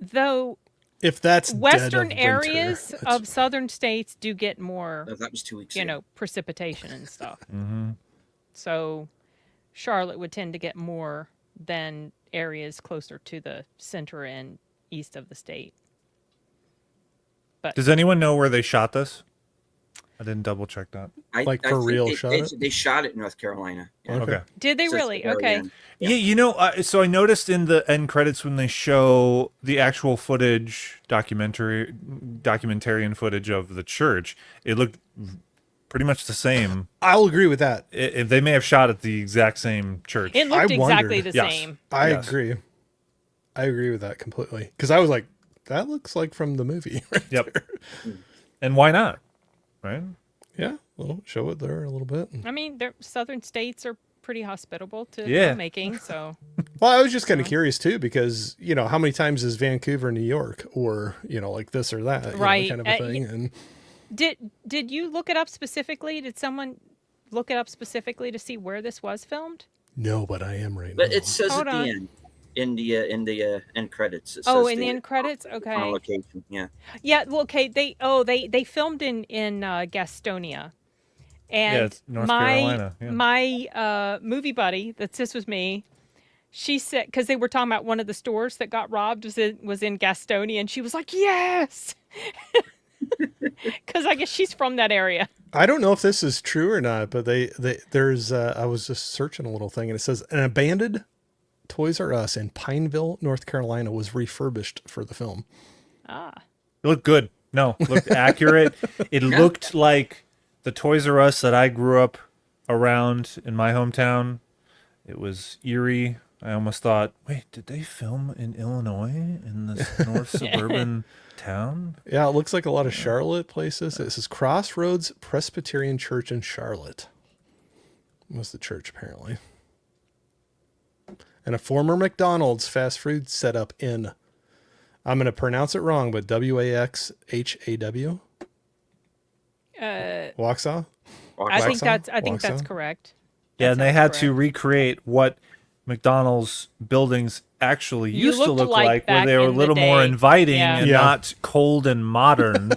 though If that's western dead of winter, areas that's- of southern states do get more, That was 2 weeks ago. precipitation and stuff. Mm-hmm. So Charlotte would tend to get more than areas closer to the center and east of the state. Does anyone know where they shot this? I didn't double check that. Like for think real they, shot they, it? they shot it in North Carolina. Yeah. Okay. Did they So it's really? very Okay. end. Yeah, so I noticed in the end credits when they show the actual footage, documentarian footage of the church, it looked pretty much the same. I'll agree with that. They may have shot at the exact same church. It looked I exactly wondered. the Yes. same. I Yes. agree. I agree with that completely. Because I was like, that looks like from the movie. Right Yep. there. And why not? Right? Yeah. Well, show it there a little bit. I mean, southern states are pretty hospitable to Yeah. filmmaking, so Well, I was just kind of curious too, because how many times is Vancouver, New York, or like this or that, Right. kind of a thing. And did you look it up specifically? Did someone look it up specifically to see where this was filmed? no, but I am right But now. it says Hold at on. the end, in the end credits. It Oh, says in the end credits? on Okay. location. Yeah. Yeah, well, okay. They filmed in Gastonia, and it's North Carolina, yeah. my movie buddy that sits with me, she said, because they were talking about one of the stores that got robbed was in Gastonia, and she was like, yes, because I guess she's from that area. I don't know if this is true or not, but there's I was just searching a little thing, and it says an abandoned Toys R Us in Pineville, North Carolina, was refurbished for the film. Ah, It looked good. No, it looked accurate. It looked like the Toys R Us that I grew up around in my hometown. It was eerie. I almost thought, wait, did they film in Illinois in this north suburban town? Yeah, it looks like a lot of Charlotte places. It says Crossroads Presbyterian Church in Charlotte. Was the church apparently. And a former McDonald's fast food setup in, I'm going to pronounce it wrong, but Waxhaw? Waxhaw? I think Waxhaw? that's correct. Yeah, That and they sounds had to correct. recreate what McDonald's buildings actually You used to looked look like like, where back they were a in the little more day. inviting Yeah. and Yeah. not cold and modern.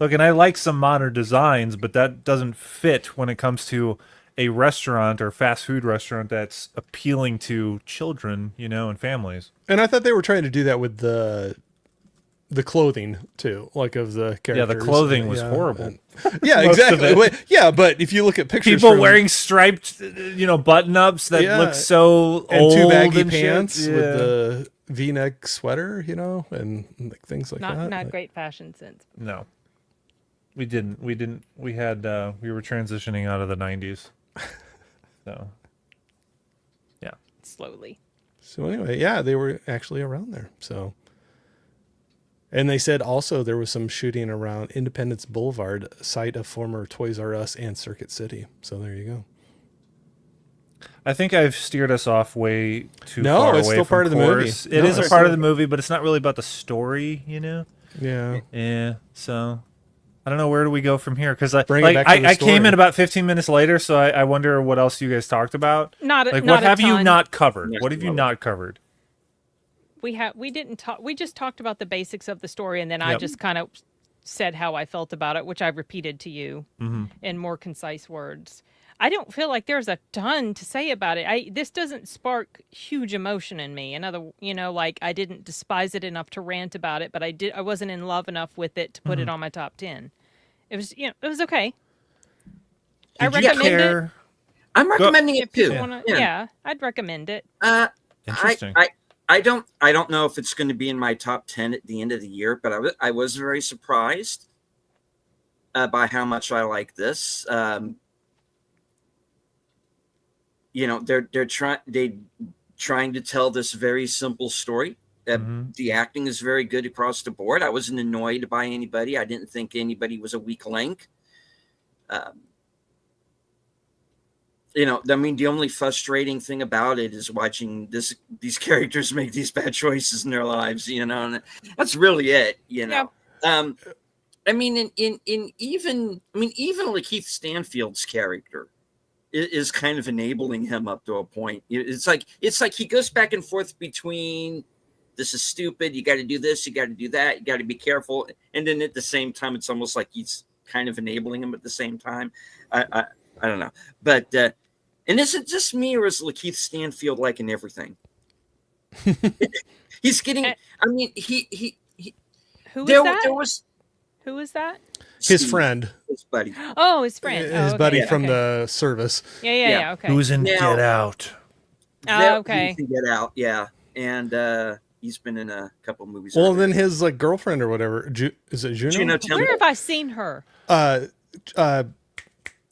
Look, and I like some modern designs, but that doesn't fit when it comes to a restaurant or fast food restaurant that's appealing to children, and families. And I thought they were trying to do that with the clothing too, like of the characters. Yeah, the clothing was Yeah, horrible. and- yeah, Most of exactly. it. Wait, yeah, but if you look at pictures People from- wearing striped, button-ups that Yeah. look so and old two baggy and shit. pants Yeah. with the V-neck sweater, and like things like that. Not Like- great fashion sense. No, we didn't. We had. We were transitioning out of the '90s. So, yeah. Slowly. So anyway, yeah, they were actually around there. So And they said also there was some shooting around Independence Boulevard, site of former Toys R Us and Circuit City. So there you go. I think I've steered us off way too No, far it's away still from part of the movie. course. It No, is a it's part still- of the movie, but it's not really about the story, you know? Yeah. Yeah, so I don't know, where do we go from here? Because Bring it back to the I came story. in about 15 minutes later, so I wonder what else you guys talked about. Not Like, not what a have you ton. not covered? Yes, What have you love it. not covered? We didn't talk. We just talked about the basics of the story, and then I Yep. just kind of said how I felt about it, which I repeated to you Mm-hmm. in more concise words. I don't feel like there's a ton to say about it. This doesn't spark huge emotion in me. Like I didn't despise it enough to rant about it, but I wasn't in love enough with it to put it on my top 10. It was, it was okay. I Did you recommend it. care? I'm recommending it If people too. wanna, Yeah. yeah, I'd recommend it. Interesting. I don't know if it's going to be in my top 10 at the end of the year, but I was very surprised by how much I like this. They're trying to tell this very simple story. The acting is very good across the board. I wasn't annoyed by anybody. I didn't think anybody was a weak link. The only frustrating thing about it is watching these characters make these bad choices in their lives, and that's really it, Yeah. even Lakeith Stanfield's character is kind of enabling him up to a point. It's like he goes back and forth between, this is stupid, you got to do this, you got to do that, you got to be careful, and then at the same time it's almost like he's kind of enabling him at the same time. I don't know, but and is it just me, or is Lakeith Stanfield liking everything? He's getting. I mean, he. Who is There that? was Who is that? His Steve, friend. his buddy. Oh, his friend. His okay, buddy okay. from the service. Yeah. Okay. Who's in Now- Get Out? Oh, okay. He can get out, yeah, and he's been in a couple movies. Well, already. then his girlfriend or whatever. Is it Juno? Juno Temple. Where have I seen her?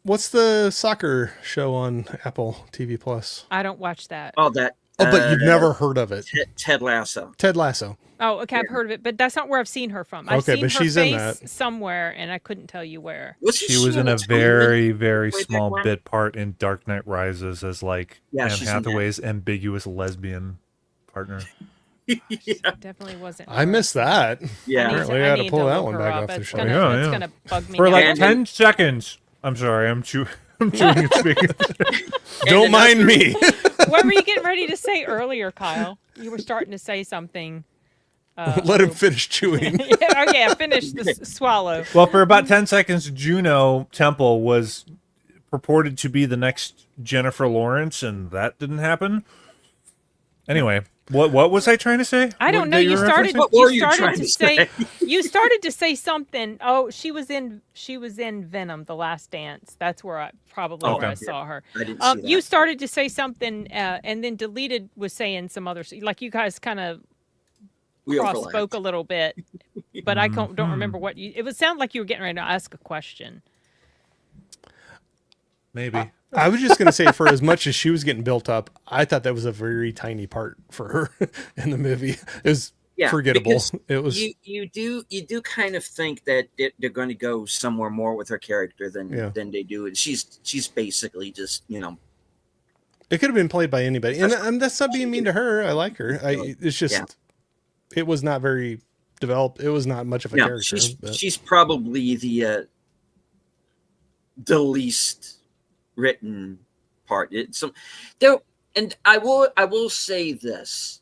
What's the soccer show on Apple TV Plus? I don't watch that. Oh, that. Oh, but you've never heard of it. Ted Lasso. Ted Lasso. Oh, okay, I've heard of it, but that's not where I've seen her from. I've Okay, seen but her she's in face that. somewhere, and I couldn't tell you where. She was in a very, very small bit part in Dark Knight Rises as like Anne she's in that. Hathaway's ambiguous lesbian partner. Definitely wasn't. I her. missed that. Yeah. Apparently I gotta need pull that look one her back up. off the It's show. gonna, Yeah, it's yeah. gonna bug me. For like now. And- 10 seconds. I'm sorry, I'm chewing and speaking. Don't mind me. What were you getting ready to say earlier, Kyle? You were starting to say something. Let him finish chewing. Okay, I finished the swallow. Well, for about 10 seconds, Juno Temple was purported to be the next Jennifer Lawrence, and that didn't happen. Anyway, what was I trying to say? I don't know. That You were started. referencing? What were you started trying to to say. say? You started to say something. Oh, she was in Venom: The Last Dance. That's where I probably where I saw her. I didn't see that. You started to say something, and then deleted was saying some other. Like you guys kind of We cross overlapped. spoke a little bit, but I don't remember what you. It would sound like you were getting ready to ask a question. Maybe. I was just going to say, for as much as she was getting built up, I thought that was a very tiny part for her in the movie. It was forgettable. because It was. You do kind of think that they're going to go somewhere more with her character than they do. She's basically just It could have been played by anybody, and that's not being mean to her. I like her. It's just, it was not very developed. It was not much of a character. She's probably the least written part. And I will say this.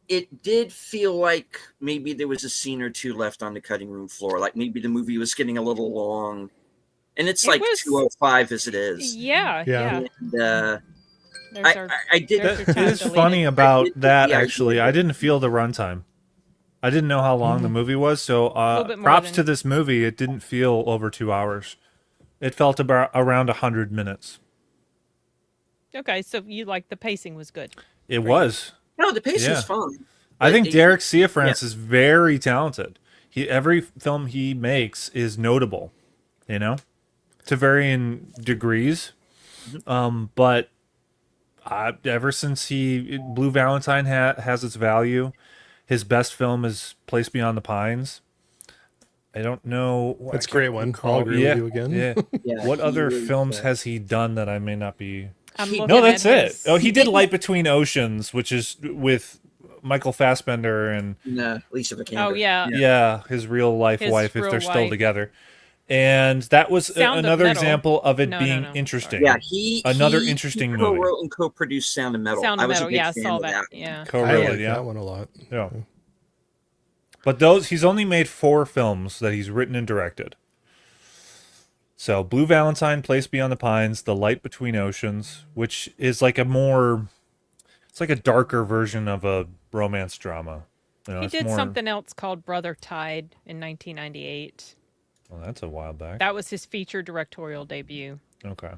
It did feel like maybe there was a scene or two left on the cutting room floor. Like maybe the movie was getting a little long, and it's like 2:05 as it is. Yeah. And, There's our- I did. there's your It time is deleted. funny about did that, the idea actually. of I it. didn't feel the runtime. I didn't know how long the movie was, so little bit more props than- to this movie. It didn't feel over 2 hours. It felt about around 100 minutes. Okay, so you like the pacing was good. It was. No, the pace Yeah. was fine. I think But Derek Ciafrance is very talented. Every film he makes is notable, to varying degrees. But ever since Blue Valentine has its value, his best film is Place Beyond the Pines. I don't know. That's a great one. I'll agree with you again. Yeah. Yeah, What he other was, films has he done that I may not be? I'm He- looking No, that's at it. his- Oh, he did Light Between Oceans, which is with Michael Fassbender and Lisa Vikander. Oh yeah. yeah, his real life His wife, if real they're still wife. together. And that was Sound of another Metal. example of it No, being no, interesting. Yeah, he Another he interesting movie. co-wrote and co-produced Sound of Metal. Sound I of was Metal. a big Yeah, I fan saw of that. that. Yeah. I Co-wrote like it, yeah. that one a lot. Yeah. But he's only made 4 films that he's written and directed. So Blue Valentine, Place Beyond the Pines, The Light Between Oceans, which is like it's like a darker version of a romance drama. You know, He it's did more- something else called Brother Tide in 1998. Well, that's a while back. That was his feature directorial debut. Okay.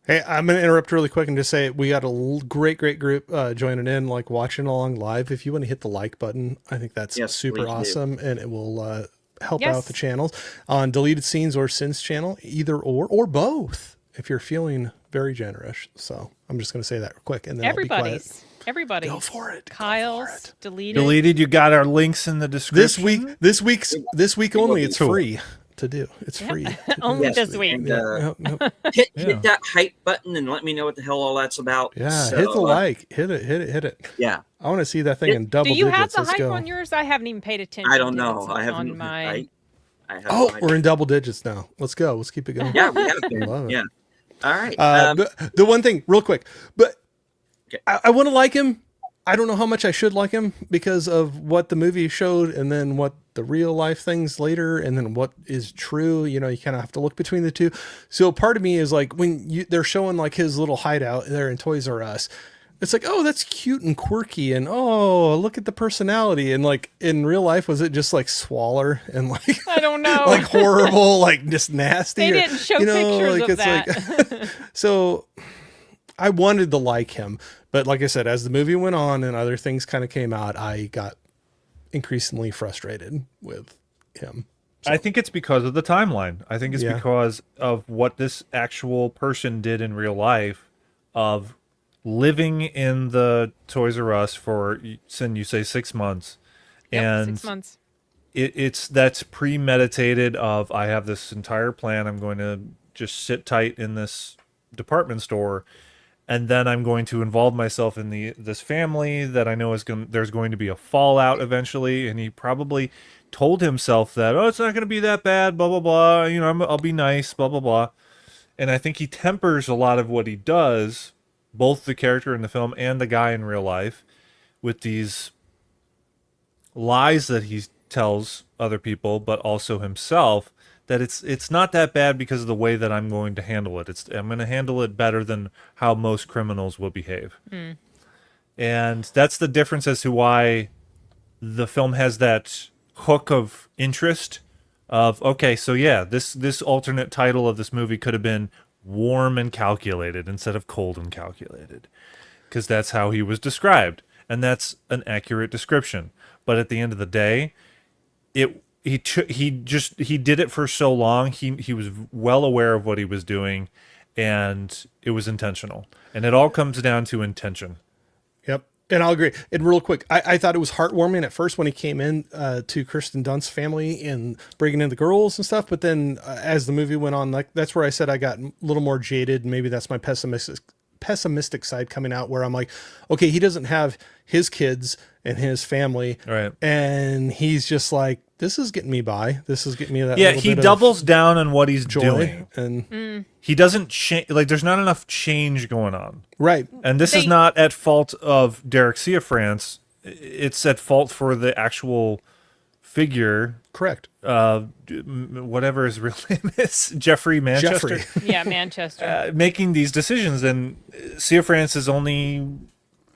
Hey, I'm going to interrupt really quick and just say we got a great group joining in, like watching along live. If you want to hit the like button, I think that's Yes, super please do. awesome, and it will help Yes. out the channels on Deleted Scenes or Sins channel, either or both, if you're feeling very generous. So I'm just going to say that real quick, and then I'll be quiet. Everybody's. Go for it. Go Kyle's for it. deleted. You got our links in the description. This week only. It's Cool. free to do. It's free. to do. Only Yes, this week. and, Yep, yep. hit Yeah. that hype button and let me know what the hell all that's about. Yeah, So, hit the like. Hit it. Yeah, I want to see that thing Do in double Do you digits. have the Let's hype go. on yours? I haven't even paid attention. I don't to know. it I haven't. on mine. I have. Oh, no we're idea. in double digits now. Let's go. Let's keep it going. Yeah, we have I been. love it. Yeah. All right. The one thing, real quick, but Okay. I want to like him. I don't know how much I should like him because of what the movie showed, and then what the real life things later, and then what is true. You know, you kind of have to look between the two. So part of me is like, when they're showing like his little hideout there in Toys R Us, it's like, oh, that's cute and quirky, and oh, look at the personality. And like in real life, was it just like swaller and like I don't know. like horrible, like just nasty? They or, didn't show pictures of that. Like, so I wanted to like him, but like I said, as the movie went on and other things kind of came out, I got increasingly frustrated with him. I think it's because of the timeline. I think it's Yeah. because of what this actual person did in real life, of living in the Toys R Us for, Sin, you say 6 months, Yep, and 6 months. that's premeditated. Of, I have this entire plan. I'm going to just sit tight in this department store, and then I'm going to involve myself in this family that I know there's going to be a fallout eventually. And he probably told himself that, oh, it's not going to be that bad, blah blah blah. You know, I'll be nice, blah blah blah. And I think he tempers a lot of what he does, both the character in the film and the guy in real life, with these lies that he tells other people, but also himself, that it's not that bad because of the way that I'm going to handle it. I'm going to handle it better than how most criminals will behave. And that's the difference as to why the film has that hook of interest of, okay, so yeah, this alternate title of this movie could have been Warm and Calculated instead of Cold and Calculated, because that's how he was described, and that's an accurate description. But at the end of the day, he did it for so long. He was well aware of what he was doing, and it was intentional. And it all comes down to intention. Yep. And I'll agree. And real quick, I thought it was heartwarming at first when he came in to Kirsten Dunst's family and bringing in the girls and stuff. But then as the movie went on, like that's where I said I got a little more jaded. Maybe that's my pessimistic side coming out, where I'm like, okay, he doesn't have his kids and his family. Right. And he's just like, this is getting me by. This is getting me that. Yeah, little he bit of doubles down on what he's joy. doing. And He doesn't change. Like, there's not enough change going on. right. And this is not at fault of Derek Ciafrance. It's at fault for the actual figure, Correct. whatever his real name is, Jeffrey Manchester, Jeffrey. Yeah, Manchester. making these decisions. And Ciafrance is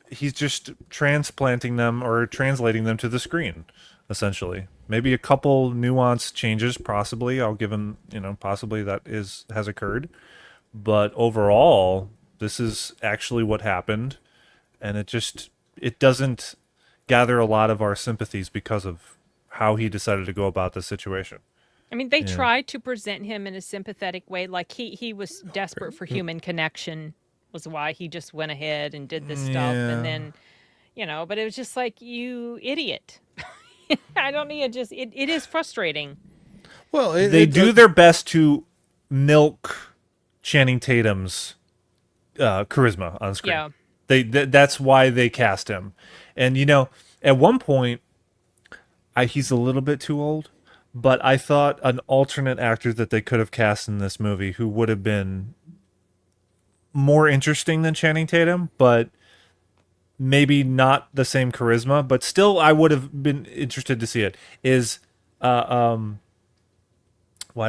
he's just transplanting them or translating them to the screen, essentially. Maybe a couple nuance changes, possibly. I'll give him, possibly that has occurred. But overall, this is actually what happened. And it doesn't gather a lot of our sympathies because of how he decided to go about the situation. I mean, they tried to present him in a sympathetic way, like he was desperate for human connection, was why he just went ahead and did this stuff. And then, but it was just like, you idiot. I don't need it is frustrating. Well, they do their best to milk Channing Tatum's charisma on screen. Yeah. That's why they cast him. And at one point, he's a little bit too old, but I thought an alternate actor that they could have cast in this movie who would have been more interesting than Channing Tatum, but maybe not the same charisma, but still I would have been interested to see it, is why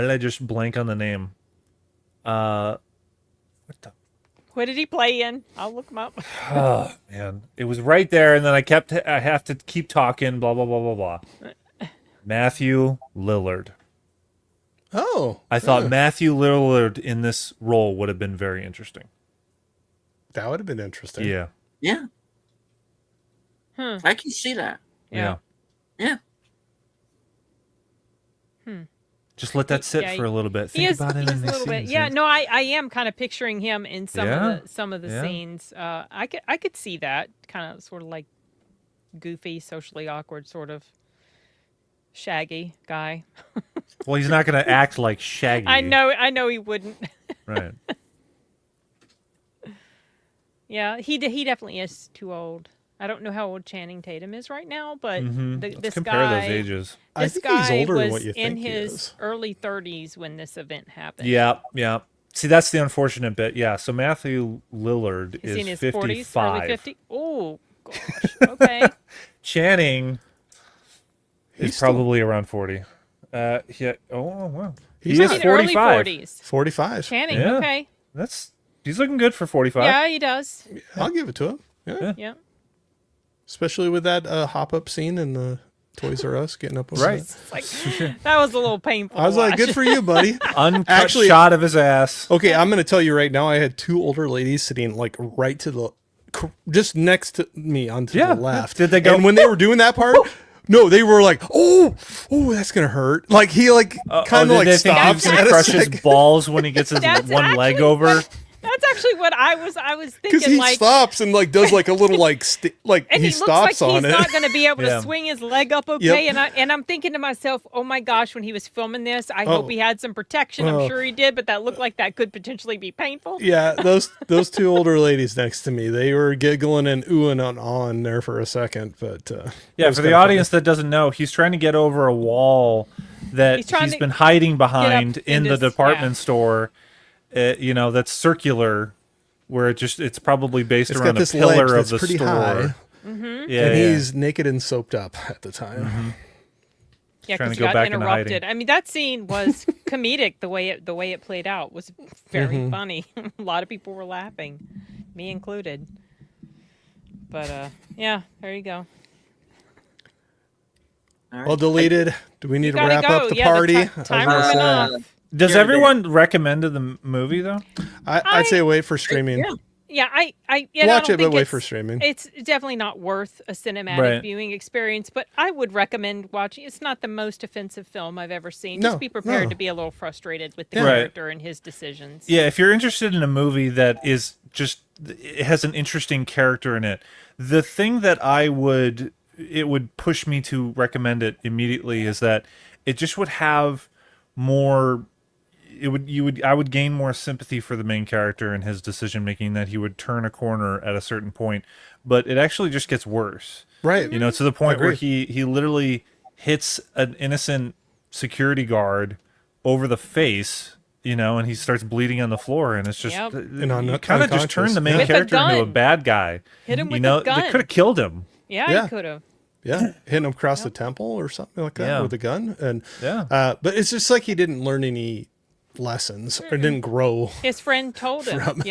did I just blank on the name? What did he play in? I'll look him up. Oh man, it was right there, and then I have to keep talking. Blah blah blah blah blah. Matthew Lillard. Oh, I thought Matthew Lillard in this role would have been very interesting. That would have been interesting. Yeah. Yeah. I can see that. Yeah. Just let that sit for a little bit. Think about it in the scenes. Yeah, no, I am kind of picturing him in some of the scenes. I could see that kind of sort of like goofy, socially awkward, sort of Shaggy guy. Well, he's not going to act like Shaggy. I know he wouldn't. Right. Yeah, he definitely is too old. I don't know how old Channing Tatum is right now, but this compare guy, those ages. This I think guy he's older was than what you in think he his is. early 30s when this event happened. Yeah. See, that's the unfortunate bit. Yeah, so Matthew Lillard Is he in is his 55. 40s, early 50s? Oh, gosh. Okay. Channing He's is probably around 40. Yeah. Oh, wow. He's He is in 45. early 40s. 45. Channing, Yeah. okay. He's looking good for 45. Yeah, he does. I'll give it to him. Yeah. Yeah. Especially with that hop-up scene in the Toys R Us getting up on Right. It's like, that was a little painful. I was to like, watch. good for you, buddy. Uncut Actually- shot of his ass. Okay, I'm going to tell you right now, I had two older ladies sitting like right to the, just next to me onto Yeah. the left. Did they go, And when they were doing that part, no, they were like, oh, that's going to hurt. Like he like kind of did like they think he was stops gonna at a crush his second. balls when he gets his That's one leg actually over? That's actually what I was Because thinking. he Like, stops and like does like a little like and he he stops looks like on he's it. not going to be able Yeah. to swing his leg up okay. And I'm thinking to myself, oh my gosh, when he was filming this, I hope he had some protection. I'm sure he did, but that looked like that could potentially be painful. Yeah, those two older ladies next to me, they were giggling and oohing and on there for a second, but Yeah, for the audience that doesn't know, he's trying to get over a wall that He's trying he's to been hiding behind in the into- department yeah. store. That's circular, where it's probably based it's around got this a pillar ledge of that's the pretty store. high, Yeah, and yeah. he's naked and soaped up at the time. Yeah, Trying because to he go got back into interrupted. hiding. I mean, that scene was comedic. The way it played out was very funny. A lot of people were laughing, me included. But yeah, there you go. All right. Well, deleted. Do we need to Gotta wrap go. up the Yeah, party? timer went off. Does Yeah, everyone recommend the movie though? I'd say wait for streaming. Yeah. Yeah, I Watch don't it, but think wait it's- for streaming. It's definitely not worth a cinematic Right. viewing experience, but I would recommend watching. It's not the most offensive film I've ever seen. No, Just be prepared no. to be a little frustrated with the Right. character and his decisions. Yeah, if you're interested in a movie that is just it has an interesting character in it, the thing that it would push me to recommend it immediately is that it just would have more. I would gain more sympathy for the main character and his decision making, that he would turn a corner at a certain point, but it actually just gets worse. Right. To the point where Agree. he literally hits an innocent security guard over the face, and he starts bleeding on the floor, and it's just Yep. And you kind of just turned the main With a character into a gun. bad guy. Hit him with They a gun. could have killed him. Yeah, Yeah. he could have. Yeah, hitting him across the temple or something like that Yeah. with a gun, and Yeah. but it's just like he didn't learn any lessons or didn't grow. His friend told him,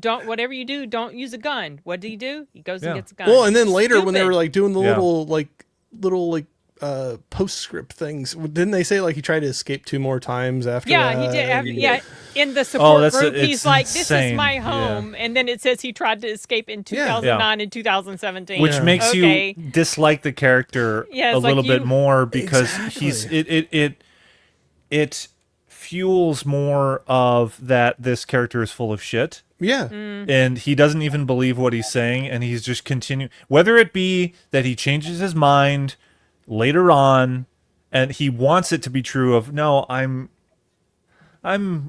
don't whatever you do, don't use a gun. What did he do? He goes Yeah. and gets a gun. Well, and then later when they Stupid. were like doing the Yeah. little postscript things, didn't they say like he tried to escape 2 more times after? Yeah, that? he did. And- Yeah, in the support that's- group, it's he's like, "This insane. is my Yeah. home," and then it says he tried to escape in 2009 and 2017, Which makes okay. you dislike the character Yeah, a it's like little bit you- more because Exactly. it fuels more of that this character is full of shit. Yeah. And he doesn't even believe what he's saying, and he's just continuing. Whether it be that he changes his mind later on, and he wants it to be true of, no, I'm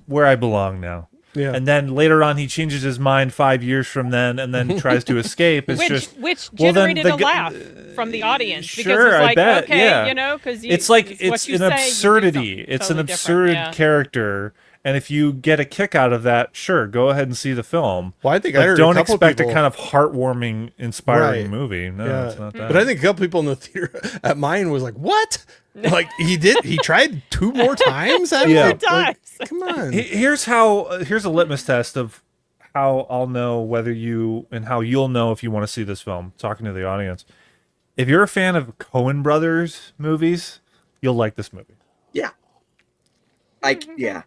where I belong now. Yeah. And then later on, he changes his mind 5 years from then, and then tries to escape. It's which well, then generated a laugh from the audience. Sure, because it's like, I bet. okay, yeah, you know, because it's like what it's you an say, you do absurdity. something It's an totally absurd different, yeah. character, and if you get a kick out of that, sure, go ahead and see the film. Well, I think But I heard don't a couple expect people, a kind of heartwarming, inspiring Right. movie. No, Yeah. it's not that. But I think a couple people in the theater at mine was like, "What? Like he tried 2 more times? Yeah. Times. Come on." Here's a litmus test of how I'll know whether you and how you'll know if you want to see this film. Talking to the audience, if you're a fan of Coen Brothers movies, you'll like this movie. Yeah. Yeah.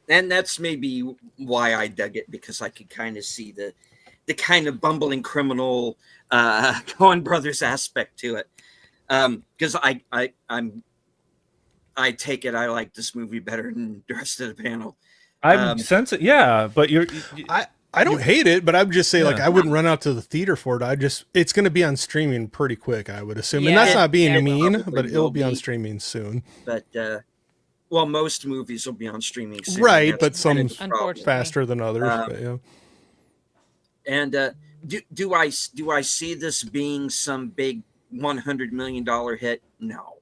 And that's maybe why I dug it, because I could kind of see the kind of bumbling criminal Coen Brothers aspect to it. Because I take it I like this movie better than the rest of the panel. I'm sense it, yeah, but I don't hate it, but I would just say like Yeah. I wouldn't run out to the theater for it. It's going to be on streaming pretty quick, I would assume. And Yeah. that's not being Yeah, mean, probably but it'll will be on be. streaming soon. But well, most movies will be on streaming soon. Right, That's but some kind of the problem. Unfortunately. Faster than others. But, yeah. And do I see this being some big $100 million hit? No.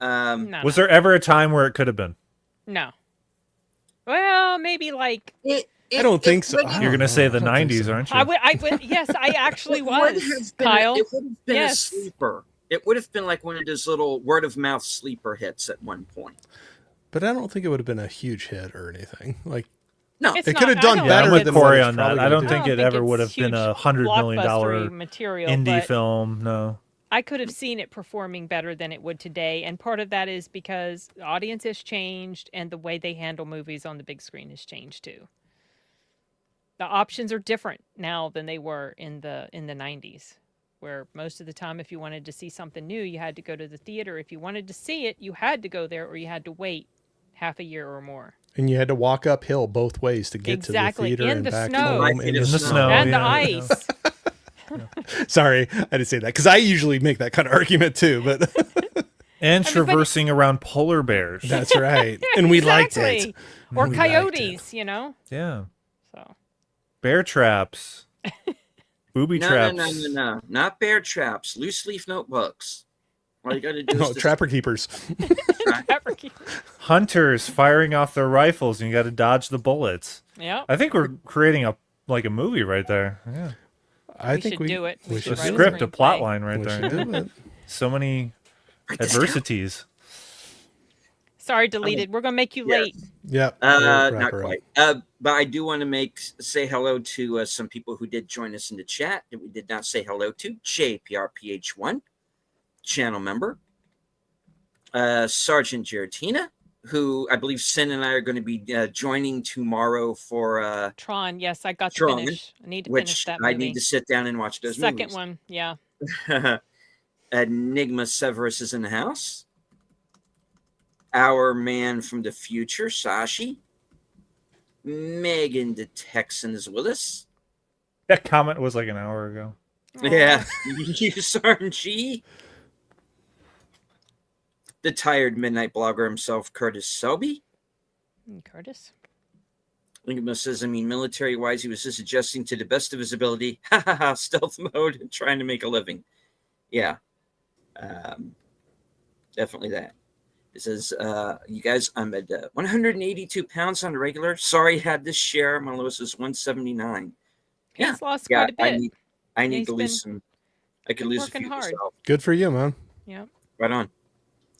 No, was there ever a time where it could have been? no. Well, maybe like I don't think so. would- I don't You're gonna know. say the I don't think 90s, so. aren't you? I would. Yes, I actually It would was. have been Kyle. It would have been Yes. a sleeper. It would have been like one of those little word of mouth sleeper hits at one point. But I don't think it would have been a huge hit or anything. Like No, It's it not- could have I done don't Yeah, I'm better with than what Corey it's on that. probably I don't gonna think do. it ever would have it's been a huge $100 million blockbustery material, indie but film. No. I could have seen it performing better than it would today, and part of that is because the audience has changed and the way they handle movies on the big screen has changed too. The options are different now than they were in the 90s, where most of the time if you wanted to see something new, you had to go to the theater. If you wanted to see it, you had to go there or you had to wait half a year or more. And you had to walk uphill both ways to get Exactly, to the theater in and the back snow. home. In in the the snow. snow. And the yeah, yeah. ice. Sorry, I didn't say that because I usually make that kind of argument too. But And but- traversing around polar bears. that's right, and we liked it. Exactly. Or We liked it. coyotes, you know? Yeah. So Bear traps. Booby no, traps. no, not bear traps. Loose leaf notebooks. All you got to do No, is just trapper keepers. Hunters firing off their rifles, and you got to dodge the bullets. yeah. I think we're creating a movie right there. Yeah. I We think should do it. We We should A should do write it. script, a screenplay. plot line right We there. should do it. So many Write this down. adversities. Sorry, deleted. We're gonna make you Yes. late. Yep. we'll wrap Not her up. quite. But I do want to say hello to some people who did join us in the chat that we did not say hello to. JPRPH1, channel member. Sergeant Giratina, who I believe Sin and I are going to be joining tomorrow for Tron. Yes, I got to Tron, finish. I need to finish which that I movie. need to sit down and watch those Second movies. one. Yeah. Enigma Severus is in the house. Our man from the future, Sashi. Megan the Texan is with us. That comment was like an hour ago. Yeah. You Sergeant G. The tired midnight blogger himself, Curtis Selby. Curtis. Enigma says, I mean, military-wise, he was just adjusting to the best of his ability. Stealth mode and trying to make a living. Yeah. Definitely that. It says, you guys, I'm at 182 pounds on the regular. Sorry, had this share. My lowest is 179. Yeah. He's lost Yeah, quite a bit. I need He's to lose been some. I could lose a working few hard. myself. Good for you, man. Yeah. Right on.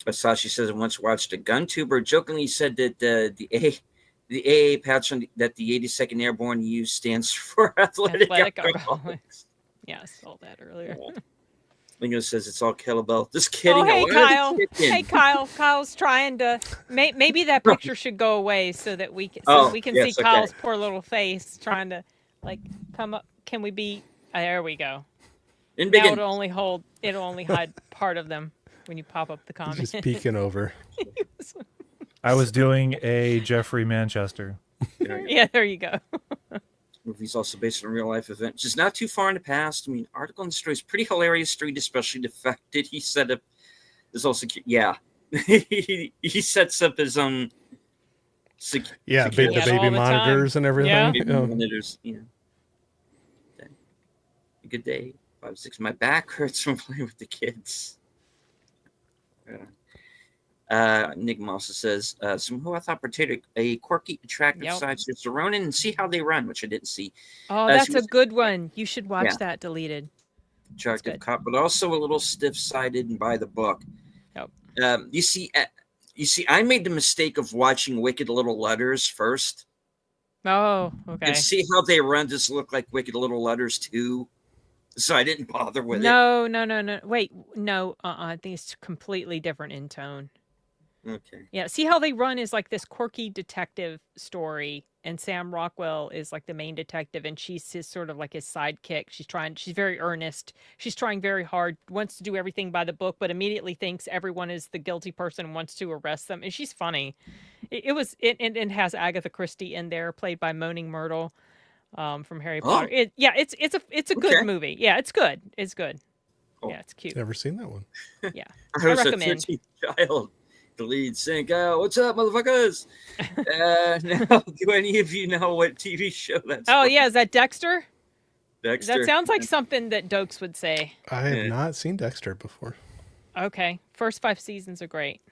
Sashi says, I once watched a gun tuber jokingly said that the AA patch that the 82nd Airborne use stands for athletic alcoholics. alcoholics. Yeah, I saw that earlier. Lingo says it's all kettlebell. Just kidding. Oh, hey, I wanted to Kyle. kick in. Hey, Kyle. Kyle's trying to. Maybe that picture should go away so that we can. Oh, we can yes, see okay. Kyle's poor little face trying to, like, come up. Can we be? There we go. In Now begin. it'll only hold. It'll only hide part of them when you pop up the comment. Just peeking over. I was doing a Jeffrey Manchester. Yeah, there you go. Movie's also based on a real life event, which is not too far in the past. I mean, article in the story is pretty hilarious street, especially the fact that he set up his also he sets up his own the Yeah, baby all the monitors time. and everything. Yeah. baby Oh. monitors, A good day, 5, 6. My back hurts from playing with the kids. Nick also says, some who I thought portrayed a quirky, attractive side to Ronan, and see how they run, which I didn't see. Oh, that's a good one. You should watch that deleted. Attractive cop, but also a little stiff-sided and by the book. Yep. You see, I made the mistake of watching Wicked Little Letters first. Oh, okay. And see how they run just look like Wicked Little Letters too. So I didn't bother with it. No. Wait, no. I think it's completely different in tone. Okay. Yeah. See how they run is like this quirky detective story, and Sam Rockwell is like the main detective, and she's his sort of like his sidekick. She's very earnest. She's trying very hard, wants to do everything by the book, but immediately thinks everyone is the guilty person and wants to arrest them. And she's funny. It has Agatha Christie in there, played by Moaning Myrtle, from Harry Potter. It's a good movie. Yeah, it's good. It's good. Oh. Yeah, it's cute. Never seen that one. Yeah, I was recommend. a 13-child. The lead sync. What's up, motherfuckers? Now, do any of you know what TV show that's? Oh from? yeah, is that Dexter? Dexter. That sounds like something that Dokes would say. I have not seen Dexter before. Okay, first 5 seasons are great.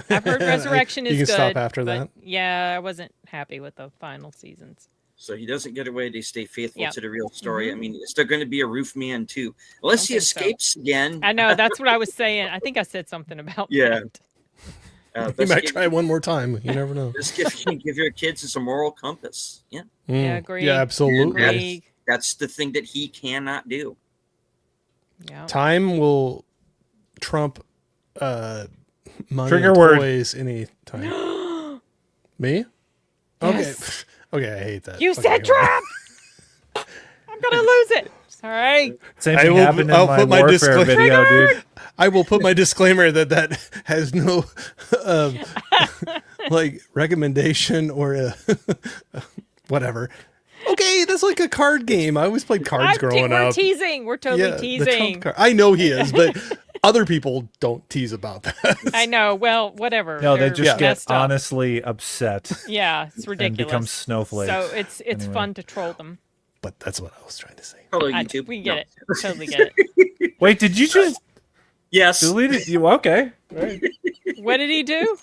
I've heard Resurrection is you can good. stop after but that. Yeah, I wasn't happy with the final seasons. So he doesn't get away. They stay faithful Yep. to the real story. I mean, is there going to be a roof man too? Unless he think so. escapes again. I know, that's what I was saying. I think I said something about that. You might try one more time. You never know. This gift you can give your kids is a moral compass. Yeah. Yeah, agree. Yeah, absolutely. Agree. That's the thing that he cannot do. Yeah. Time will trump money Trigger and word. toys any time. Me? Okay. Yes. Okay, I hate that. You Okay, said go on. trap! I'm gonna lose it. Sorry. Same I thing will- happened in I'll my put my warfare disclaimer- video, dude. I will put my disclaimer that has no like recommendation or whatever. Okay, that's like a card game. I always played cards growing we're up. teasing. We're totally the teasing. trump card. I know he is, but other people don't tease about that. I know. Well, whatever. No, they They're just get messed up. honestly upset Yeah, it's and ridiculous. become snowflakes. So it's Anyway. fun to troll them. But that's what I was trying to say. Hello, YouTube. We get No. it. Totally get it. Wait, did you just Yes. delete it? You okay? Right. What did he do?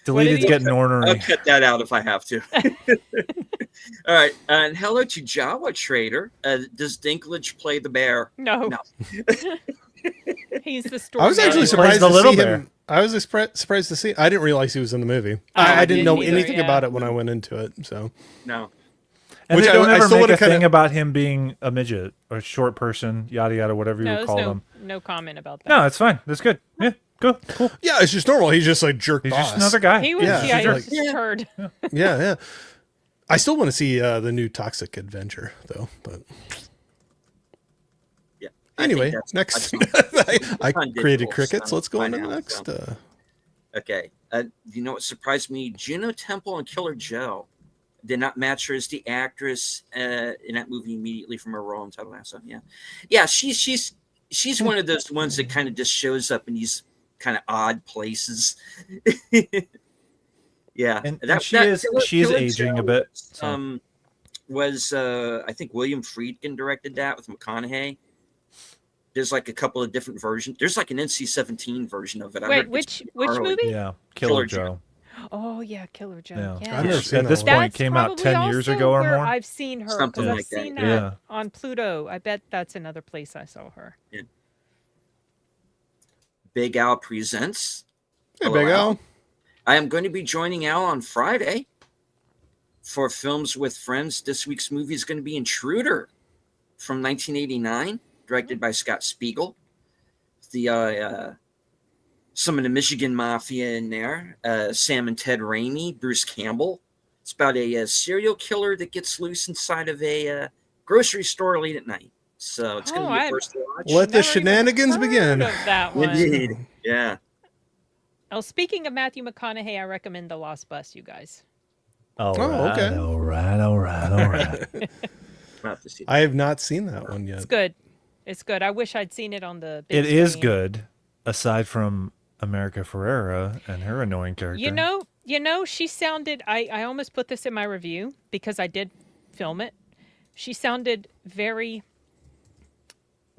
Deleted he- getting I'll ornery. cut that out if I have to. All right. And hello to Jawa Trader. Does Dinklage play the bear? No. No. He's the story. I was actually Plays surprised the to little see bear. him. I was surprised to see. I didn't realize he was in the movie. I I didn't know didn't either, anything yeah. about it when I went into it. So No. And Which they I- don't I ever still make wanna a thing kinda- about him being a midget or a short person, yada yada, whatever you No, would there's call them. no comment about that. No, it's fine. That's good. Yeah, cool. yeah, it's just normal. He's just like jerk He's boss. just another guy. He was, Yeah, yeah, he like- was just turd. Yeah. I still want to see the new Toxic Adventure though. But Yeah. I think anyway, that's- next that's I on created digital crickets. stuff Let's go by on to the now, next. so. Okay. You know what surprised me? Juno Temple and Killer Joe did not match her as the actress in that movie immediately from her role in Ted Lasso. Yeah. Yeah, she's one of those ones that kind of just shows up in these kind of odd places. Yeah. And she is Killer aging Joe a bit. was, So. I think William Friedkin directed that with McConaughey. There's like a couple of different versions. There's like an NC-17 version of it. I Wait, heard which it's gnarly. movie? Yeah, Killer Joe. Joe. Oh yeah, Killer Joe. Yeah. Yeah. I've never seen At that this one. point, That's came out probably 10 years also ago or where more. I've seen her Something because I've like that, seen yeah. that on Pluto. I bet that's another place I saw her. Big Al presents. Hey, Hello, Big Al. I am going to be joining Al on Friday for Films with Friends. This week's movie is going to be Intruder from 1989, directed by Scott Spiegel. The some of the Michigan Mafia in there. Sam and Ted Raimi, Bruce Campbell. It's about a serial killer that gets loose inside of a grocery store late at night. So it's going to be a first watch. Let the Never even shenanigans heard begin. of that one. Indeed. Yeah. Oh, speaking of Matthew McConaughey, I recommend The Lost Bus, you guys. All Oh, right, okay. all right. I'll have to see that. I have not seen that one yet. It's good. It's good. I wish I'd seen it on the big It is screen. good, aside from America Ferrera and her annoying character. You know, she sounded. I almost put this in my review because I did film it. She sounded very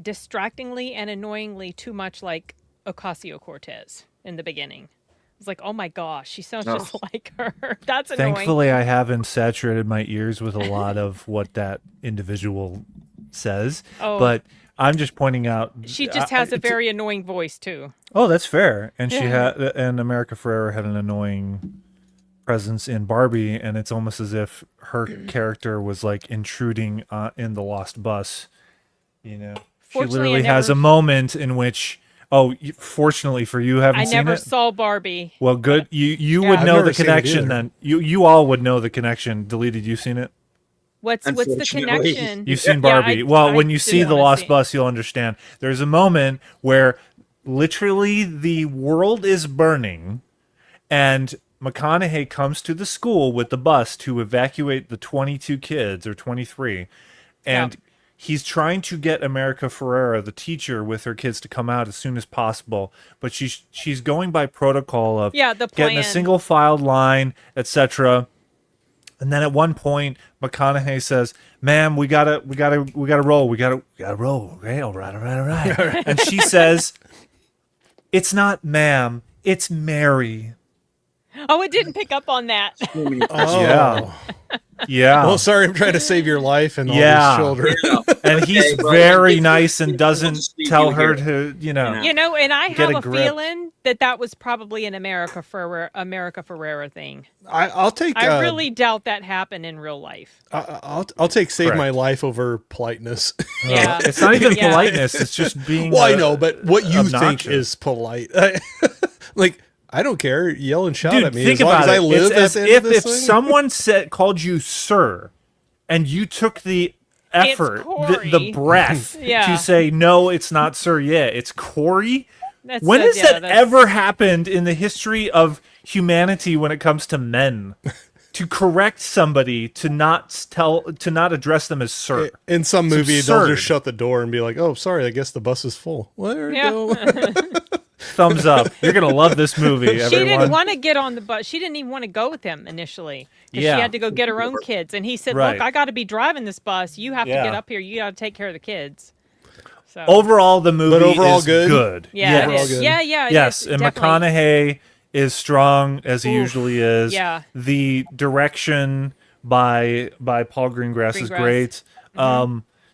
distractingly and annoyingly too much like Ocasio-Cortez in the beginning. It's like, oh my gosh, she sounds just like her. That's annoying. Thankfully, I haven't saturated my ears with a lot of what that individual says. Oh. But I'm just pointing out. She just has a very annoying voice too. Oh, that's fair. And she Yeah. had, and America Ferrera had an annoying presence in Barbie, and it's almost as if her character was like intruding in the Lost Bus. You know, she Fortunately, literally I has a never- moment in which. Oh, fortunately for you, haven't I seen never it. saw Barbie. Well, good. You Yeah. would I've know never the seen it connection either. then. You all would know the connection. Deleted, you seen it? What's the Unfortunately. connection? You've seen Yeah, Barbie. Well, when you didn't see The wanna Lost see it. Bus, you'll understand. There's a moment where literally the world is burning, and McConaughey comes to the school with the bus to evacuate the 22 kids, or 23, and he's trying to get America Ferrera, the teacher, with her kids to come out as soon as possible, but she's going by protocol of the getting a plan. single filed line, etc. And then at one point, McConaughey says, "Ma'am, we gotta roll. We gotta roll. Okay, all right." And she says, "It's not ma'am, it's Mary." Oh, it didn't pick up on that. Oh. Yeah. Yeah. Well, sorry, I'm trying to save your life and all Yeah. these children. And he's Okay, well, very then nice and we'll doesn't just leave tell you her here. to, you know. You know, and I Get have a a grip. feeling that was probably an America Ferrera thing. I'll take. I really doubt that happened in real life. I'll take save Correct. my life over politeness. Yeah. It's not even Yeah. politeness. It's just being. Well, I know, but what you think obnoxious. is polite? Like, I don't care. Yell and shout Dude, at me think as long about as I it. live It's at as the end if of this thing. someone called you sir, and you took the effort, the Corey. breath Yeah. to say no, it's not sir. Yeah, it's Corey. That's When has that that's- ever happened in the history of humanity when it comes to men? To correct somebody to not address them as sir. In some It's movie, they'll absurd. just shut the door and be like, "Oh, sorry, I guess the bus is full." Well, there you Yeah. go. Thumbs up. You're gonna love this movie, She everyone. didn't want to get on the bus. She didn't even want to go with him initially. 'Cause Yeah. She had to go get her own kids. And he said, Right. look, I got to be driving this bus. You have to Yeah. get up here. You got to take care of the kids. So, Overall, the movie overall is good? yeah, Yes. it Overall is. good. Yeah, it Yes, is, and definitely. McConaughey is strong as he Oof. usually is. Yeah. The direction by Paul Greengrass is Greengrass. great.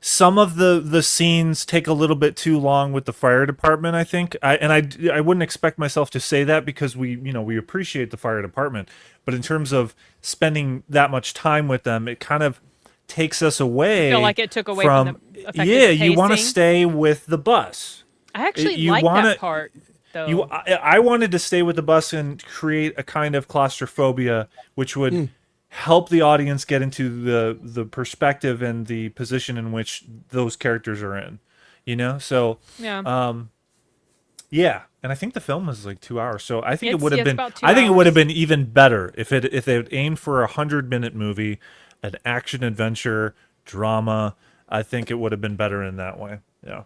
Some of the scenes take a little bit too long with the fire department, I think. I wouldn't expect myself to say that because we appreciate the fire department, but in terms of spending that much time with them, it kind of takes us away. I feel like it took away from the effective you want to pacing. stay with the bus. I actually you like wanna- that part, though. I wanted to stay with the bus and create a kind of claustrophobia, which would help the audience get into the perspective and the position in which those characters are in. So yeah. yeah, and I think the film was like 2 hours, so I think it It's- would have it's been. about 2 I think it would have hours. been even better if they had aimed for 100-minute movie, an action adventure drama. I think it would have been better in that way. Yeah.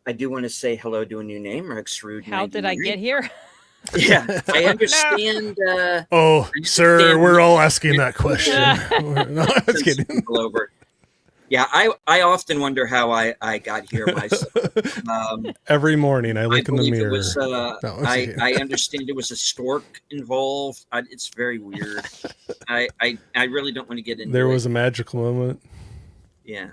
I do want to say hello to a new name, Rex Rude. How did I get here? Yeah, I understand. Oh, sir, understand- we're all asking that question. No, I was Send kidding. people over. Yeah, I often wonder how I got here myself. Every morning I I look in the believe it mirror. was. No, I'm I kidding. understand it was a stork involved. It's very weird. I really don't want to get into. There it. was a magical moment, Yeah.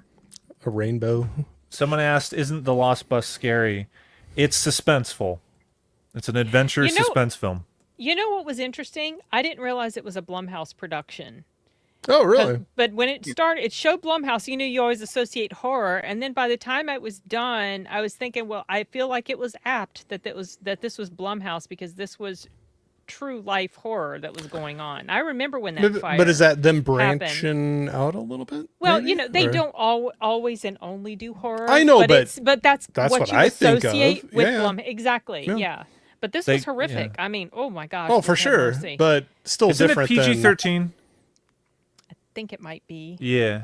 a rainbow. Someone asked, "Isn't The Lost Bus scary?" It's suspenseful. It's an adventure suspense film. You know what was interesting? I didn't realize it was a Blumhouse production. Oh, really? But when it started, it showed Blumhouse. You always associate horror, and then by the time it was done, I was thinking, well, I feel like it was apt that this was Blumhouse because this was true life horror that was going on. I remember when that fire. But is that them happened. branching out a little bit? Well, maybe? they Or- don't always and only do horror. I know, but that's that's what what you I think of. associate with Yeah. Blum. Exactly, Yeah. yeah. But this was horrific. I mean, oh my gosh. Oh, for sure. Mercy. But still Isn't different it PG-13? I think it might be. Yeah.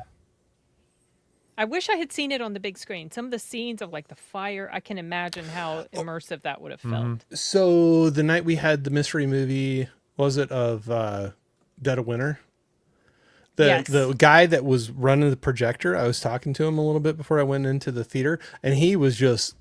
I wish I had seen it on the big screen. Some of the scenes of like the fire, I can imagine how immersive that would have felt. So the night we had the mystery movie, was it of Dead of Winter? The guy that was running the projector, I was talking to him a little bit before I went into the theater, and he was just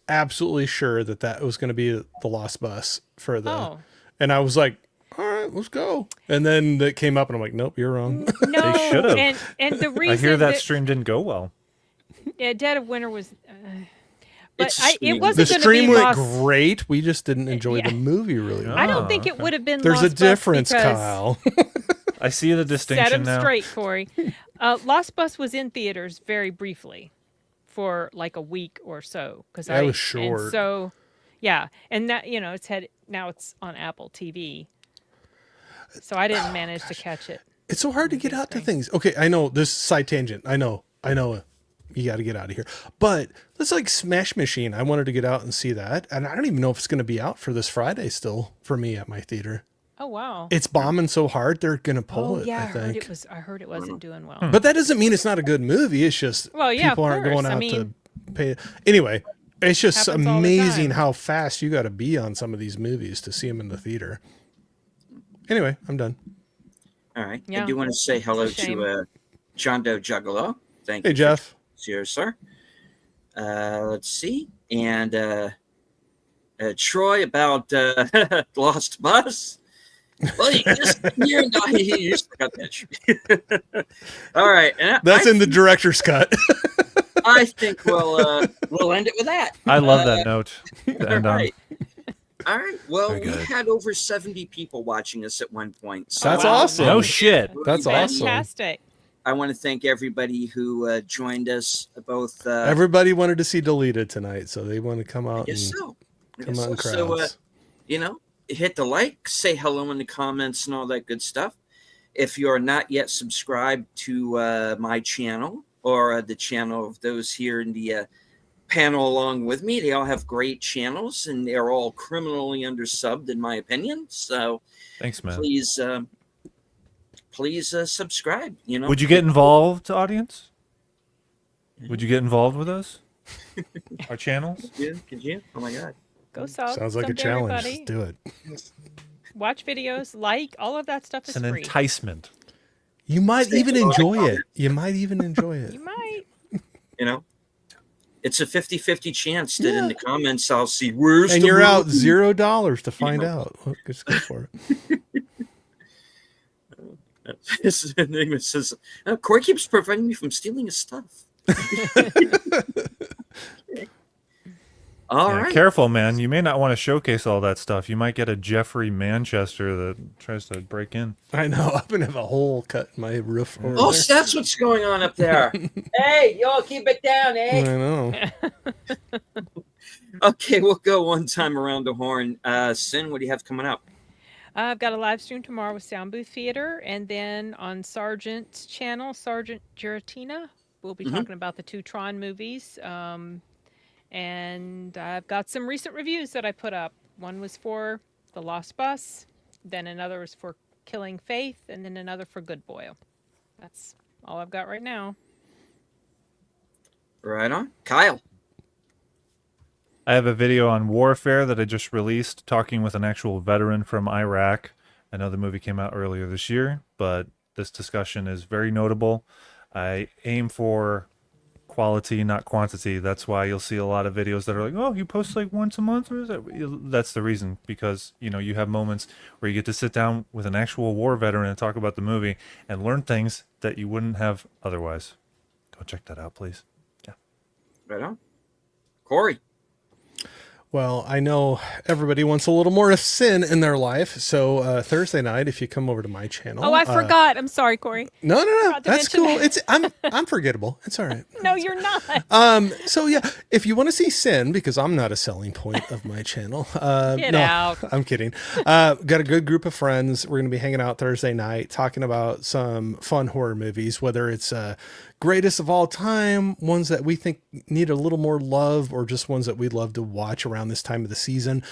absolutely sure that was going to be the Lost Bus for the. Oh. And I was like, all right, let's go. And then it came up, and I'm like, nope, you're wrong. No, they should have. And the reason I hear that stream didn't go well. Yeah, Dead of Winter was. But it wasn't the going to be stream went Lost. Great. We just didn't enjoy the movie really well. I don't think it would have been. There's Lost a difference, Bus Kyle. I see the distinction set him now. straight, Corey. Lost Bus was in theaters very briefly, for like a week or so. That was short. And so, yeah, and that now it's on Apple TV. So I didn't manage to catch it. It's so hard to get out to things. Okay, I know this side tangent. I know. You got to get out of here. But let's like Smash Machine. I wanted to get out and see that, and I don't even know if it's going to be out for this Friday still for me at my theater. Oh wow! It's bombing so hard they're going to pull it. Yeah, I think. I heard it wasn't doing well. But that doesn't mean it's not a good movie. It's just people aren't going out to pay. Anyway, it's just amazing how fast you got to be on some of these movies to see them in the theater. Anyway, I'm done. All right. Yeah. I do want to say hello to John Doe Juggalo. Thank you. Hey, Jeff. Here, sir. Let's see. And Troy about Lost Bus. Well, you just forgot that. All right. That's in the director's cut. I think we'll end it with that. I love that note. All right. All right. Well, we had over 70 people watching us at one point. So that's awesome. No shit. That's awesome. Fantastic. I want to thank everybody who joined us. Both everybody wanted to see Deleted tonight, so they want to come out. Come out in crowds. So, hit the like, say hello in the comments, and all that good stuff. If you're not yet subscribed to my channel or the channel of those here in the panel along with me, they all have great channels, and they're all criminally undersubbed, in my opinion. So, thanks, man. Please subscribe. Would you get involved, audience? Would you get involved with us? Our channels? Could you? Oh my God. Go sub. Sounds like a challenge. Let's do it. Watch videos, like, all of that stuff is free. It's an enticement. You might even enjoy it. You might even enjoy it. You might. It's a 50-50 chance that in the comments I'll see where's and the you're movie? Out $0 to find out. Well, just go for it. This enigma says, Corey keeps preventing me from stealing his stuff. All right. Careful, man. You may not want to showcase all that stuff. You might get a Jeffrey Manchester that tries to break in. I know. I'm going to have a hole cut in my roof. Oh, so that's what's going on up there. Hey, y'all keep it down, eh? I know. Okay, we'll go one time around the horn. Sin, what do you have coming up? I've got a live stream tomorrow with Sound Booth Theater, and then on Sargent's channel, Sergeant Giratina, we'll be talking about the two Tron movies. And I've got some recent reviews that I put up. One was for The Lost Bus, then another was for Killing Faith, and then another for Good Boy. That's all I've got right now. Right on. Kyle. I have a video on warfare that I just released, talking with an actual veteran from Iraq. I know the movie came out earlier this year, but this discussion is very notable. I aim for quality, not quantity. That's why you'll see a lot of videos that are like, oh, you post like once a month, or is that? That's the reason, because you have moments where you get to sit down with an actual war veteran and talk about the movie and learn things that you wouldn't have otherwise. Go check that out, please. Yeah. Right on. Corey. Well, I know everybody wants a little more of sin in their life. So Thursday night, if you come over to my channel. Oh, I forgot. I'm sorry, Corey. No. That's cool. I'm forgettable. It's all right. No, you're not. So yeah, if you want to see sin, because I'm not a selling point of my channel. Get out. I'm kidding. Got a good group of friends. We're going to be hanging out Thursday night, talking about some fun horror movies, whether it's greatest of all time, ones that we think need a little more love, or just ones that we'd love to watch around around this time of the season.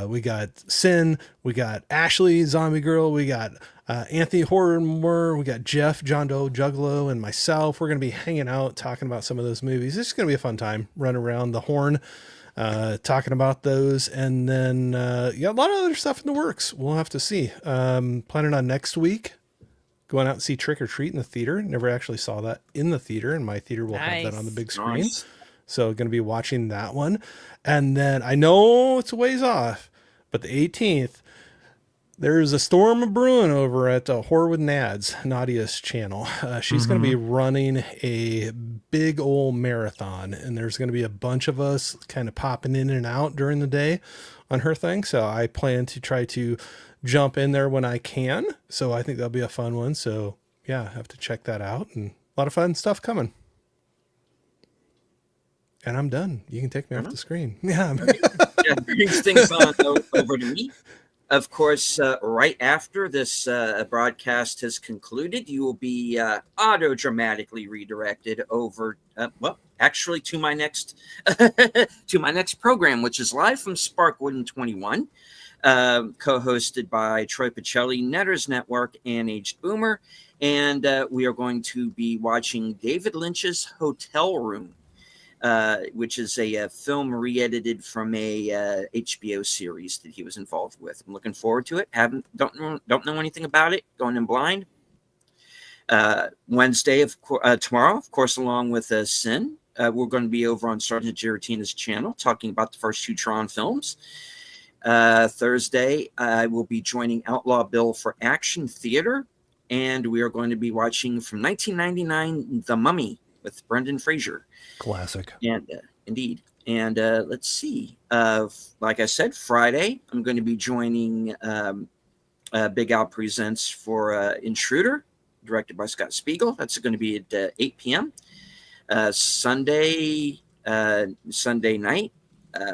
We got Sin, we got Ashley, Zombie Girl, we got Anthony Horror, we got Jeff, John Doe, Juggalo, and myself. We're going to be hanging out, talking about some of those movies. It's going to be a fun time, running around the horn, talking about those. And then, a lot of other stuff in the works. We'll have to see. Planning on next week, going out and see Trick or Treat in the theater. Never actually saw that in the theater, and my theater will have that on the big screen. Nice. So going to be watching that one. And then I know it's a ways off, but the 18th, there's a storm of brewing over at Horror with Nads, Nadia's channel. She's going to be running a big old marathon, and there's going to be a bunch of us kind of popping in and out during the day on her thing. So I plan to try to jump in there when I can. So I think that'll be a fun one. So yeah, have to check that out, and a lot of fun stuff coming. And I'm done. You can take me off the screen. Yeah. Brings things on over to me. Of course, right after this broadcast has concluded, you will be auto-dramatically redirected over, actually to my next program, which is live from Sparkwood 21, co-hosted by Troy Pacelli, Netters Network, and Aged Boomer. And we are going to be watching David Lynch's Hotel Room, which is a film re-edited from a HBO series that he was involved with. I'm looking forward to it. Don't know anything about it. Going in blind. Wednesday, tomorrow, of course, along with Sin, we're going to be over on Sergeant Giratina's channel talking about the first 2 Tron films. Thursday, I will be joining Outlaw Bill for Action Theater, and we are going to be watching from 1999 The Mummy with Brendan Fraser. Classic. And indeed. And let's see. Like I said, Friday, I'm going to be joining Big Al Presents for Intruder, directed by Scott Spiegel. That's going to be at 8 p.m. Sunday night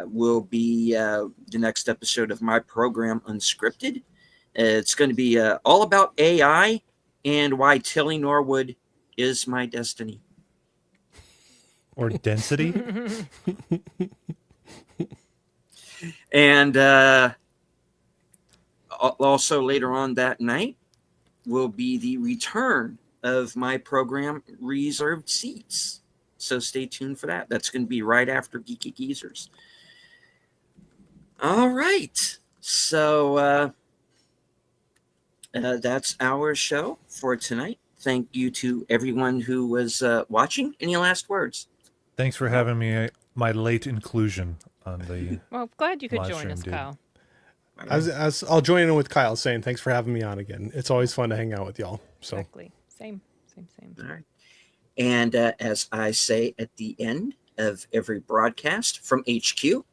will be the next episode of my program, Unscripted. It's going to be all about AI and why Tilly Norwood is my destiny. Or density. And also later on that night will be the return of my program, Reserved Seats. So stay tuned for that. That's going to be right after Geeky Geezers. All right. So that's our show for tonight. Thank you to everyone who was watching. Any last words? Thanks for having me. My late inclusion on the. Well, glad you could live join stream, us, dude. Kyle. I'll join in with Kyle saying thanks for having me on again. It's always fun to hang out with y'all. So Exactly. Same. All right. And as I say at the end of every broadcast from HQ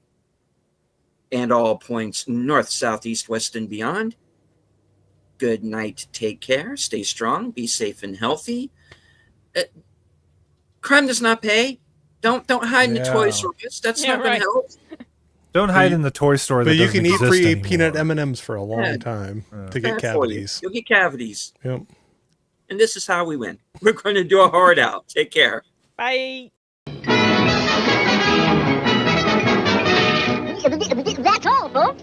and all points north, south, east, west, and beyond, good night, take care, stay strong, be safe and healthy. Crime does not pay. Don't hide in the toy stores. That's not going to help. Don't hide in the toy store. But you can eat free anymore. peanut M&Ms for a long time to get cavities. You'll get cavities. Yep. And this is how we win. We're going to do a hard out. Take care. Bye. That's all, folks.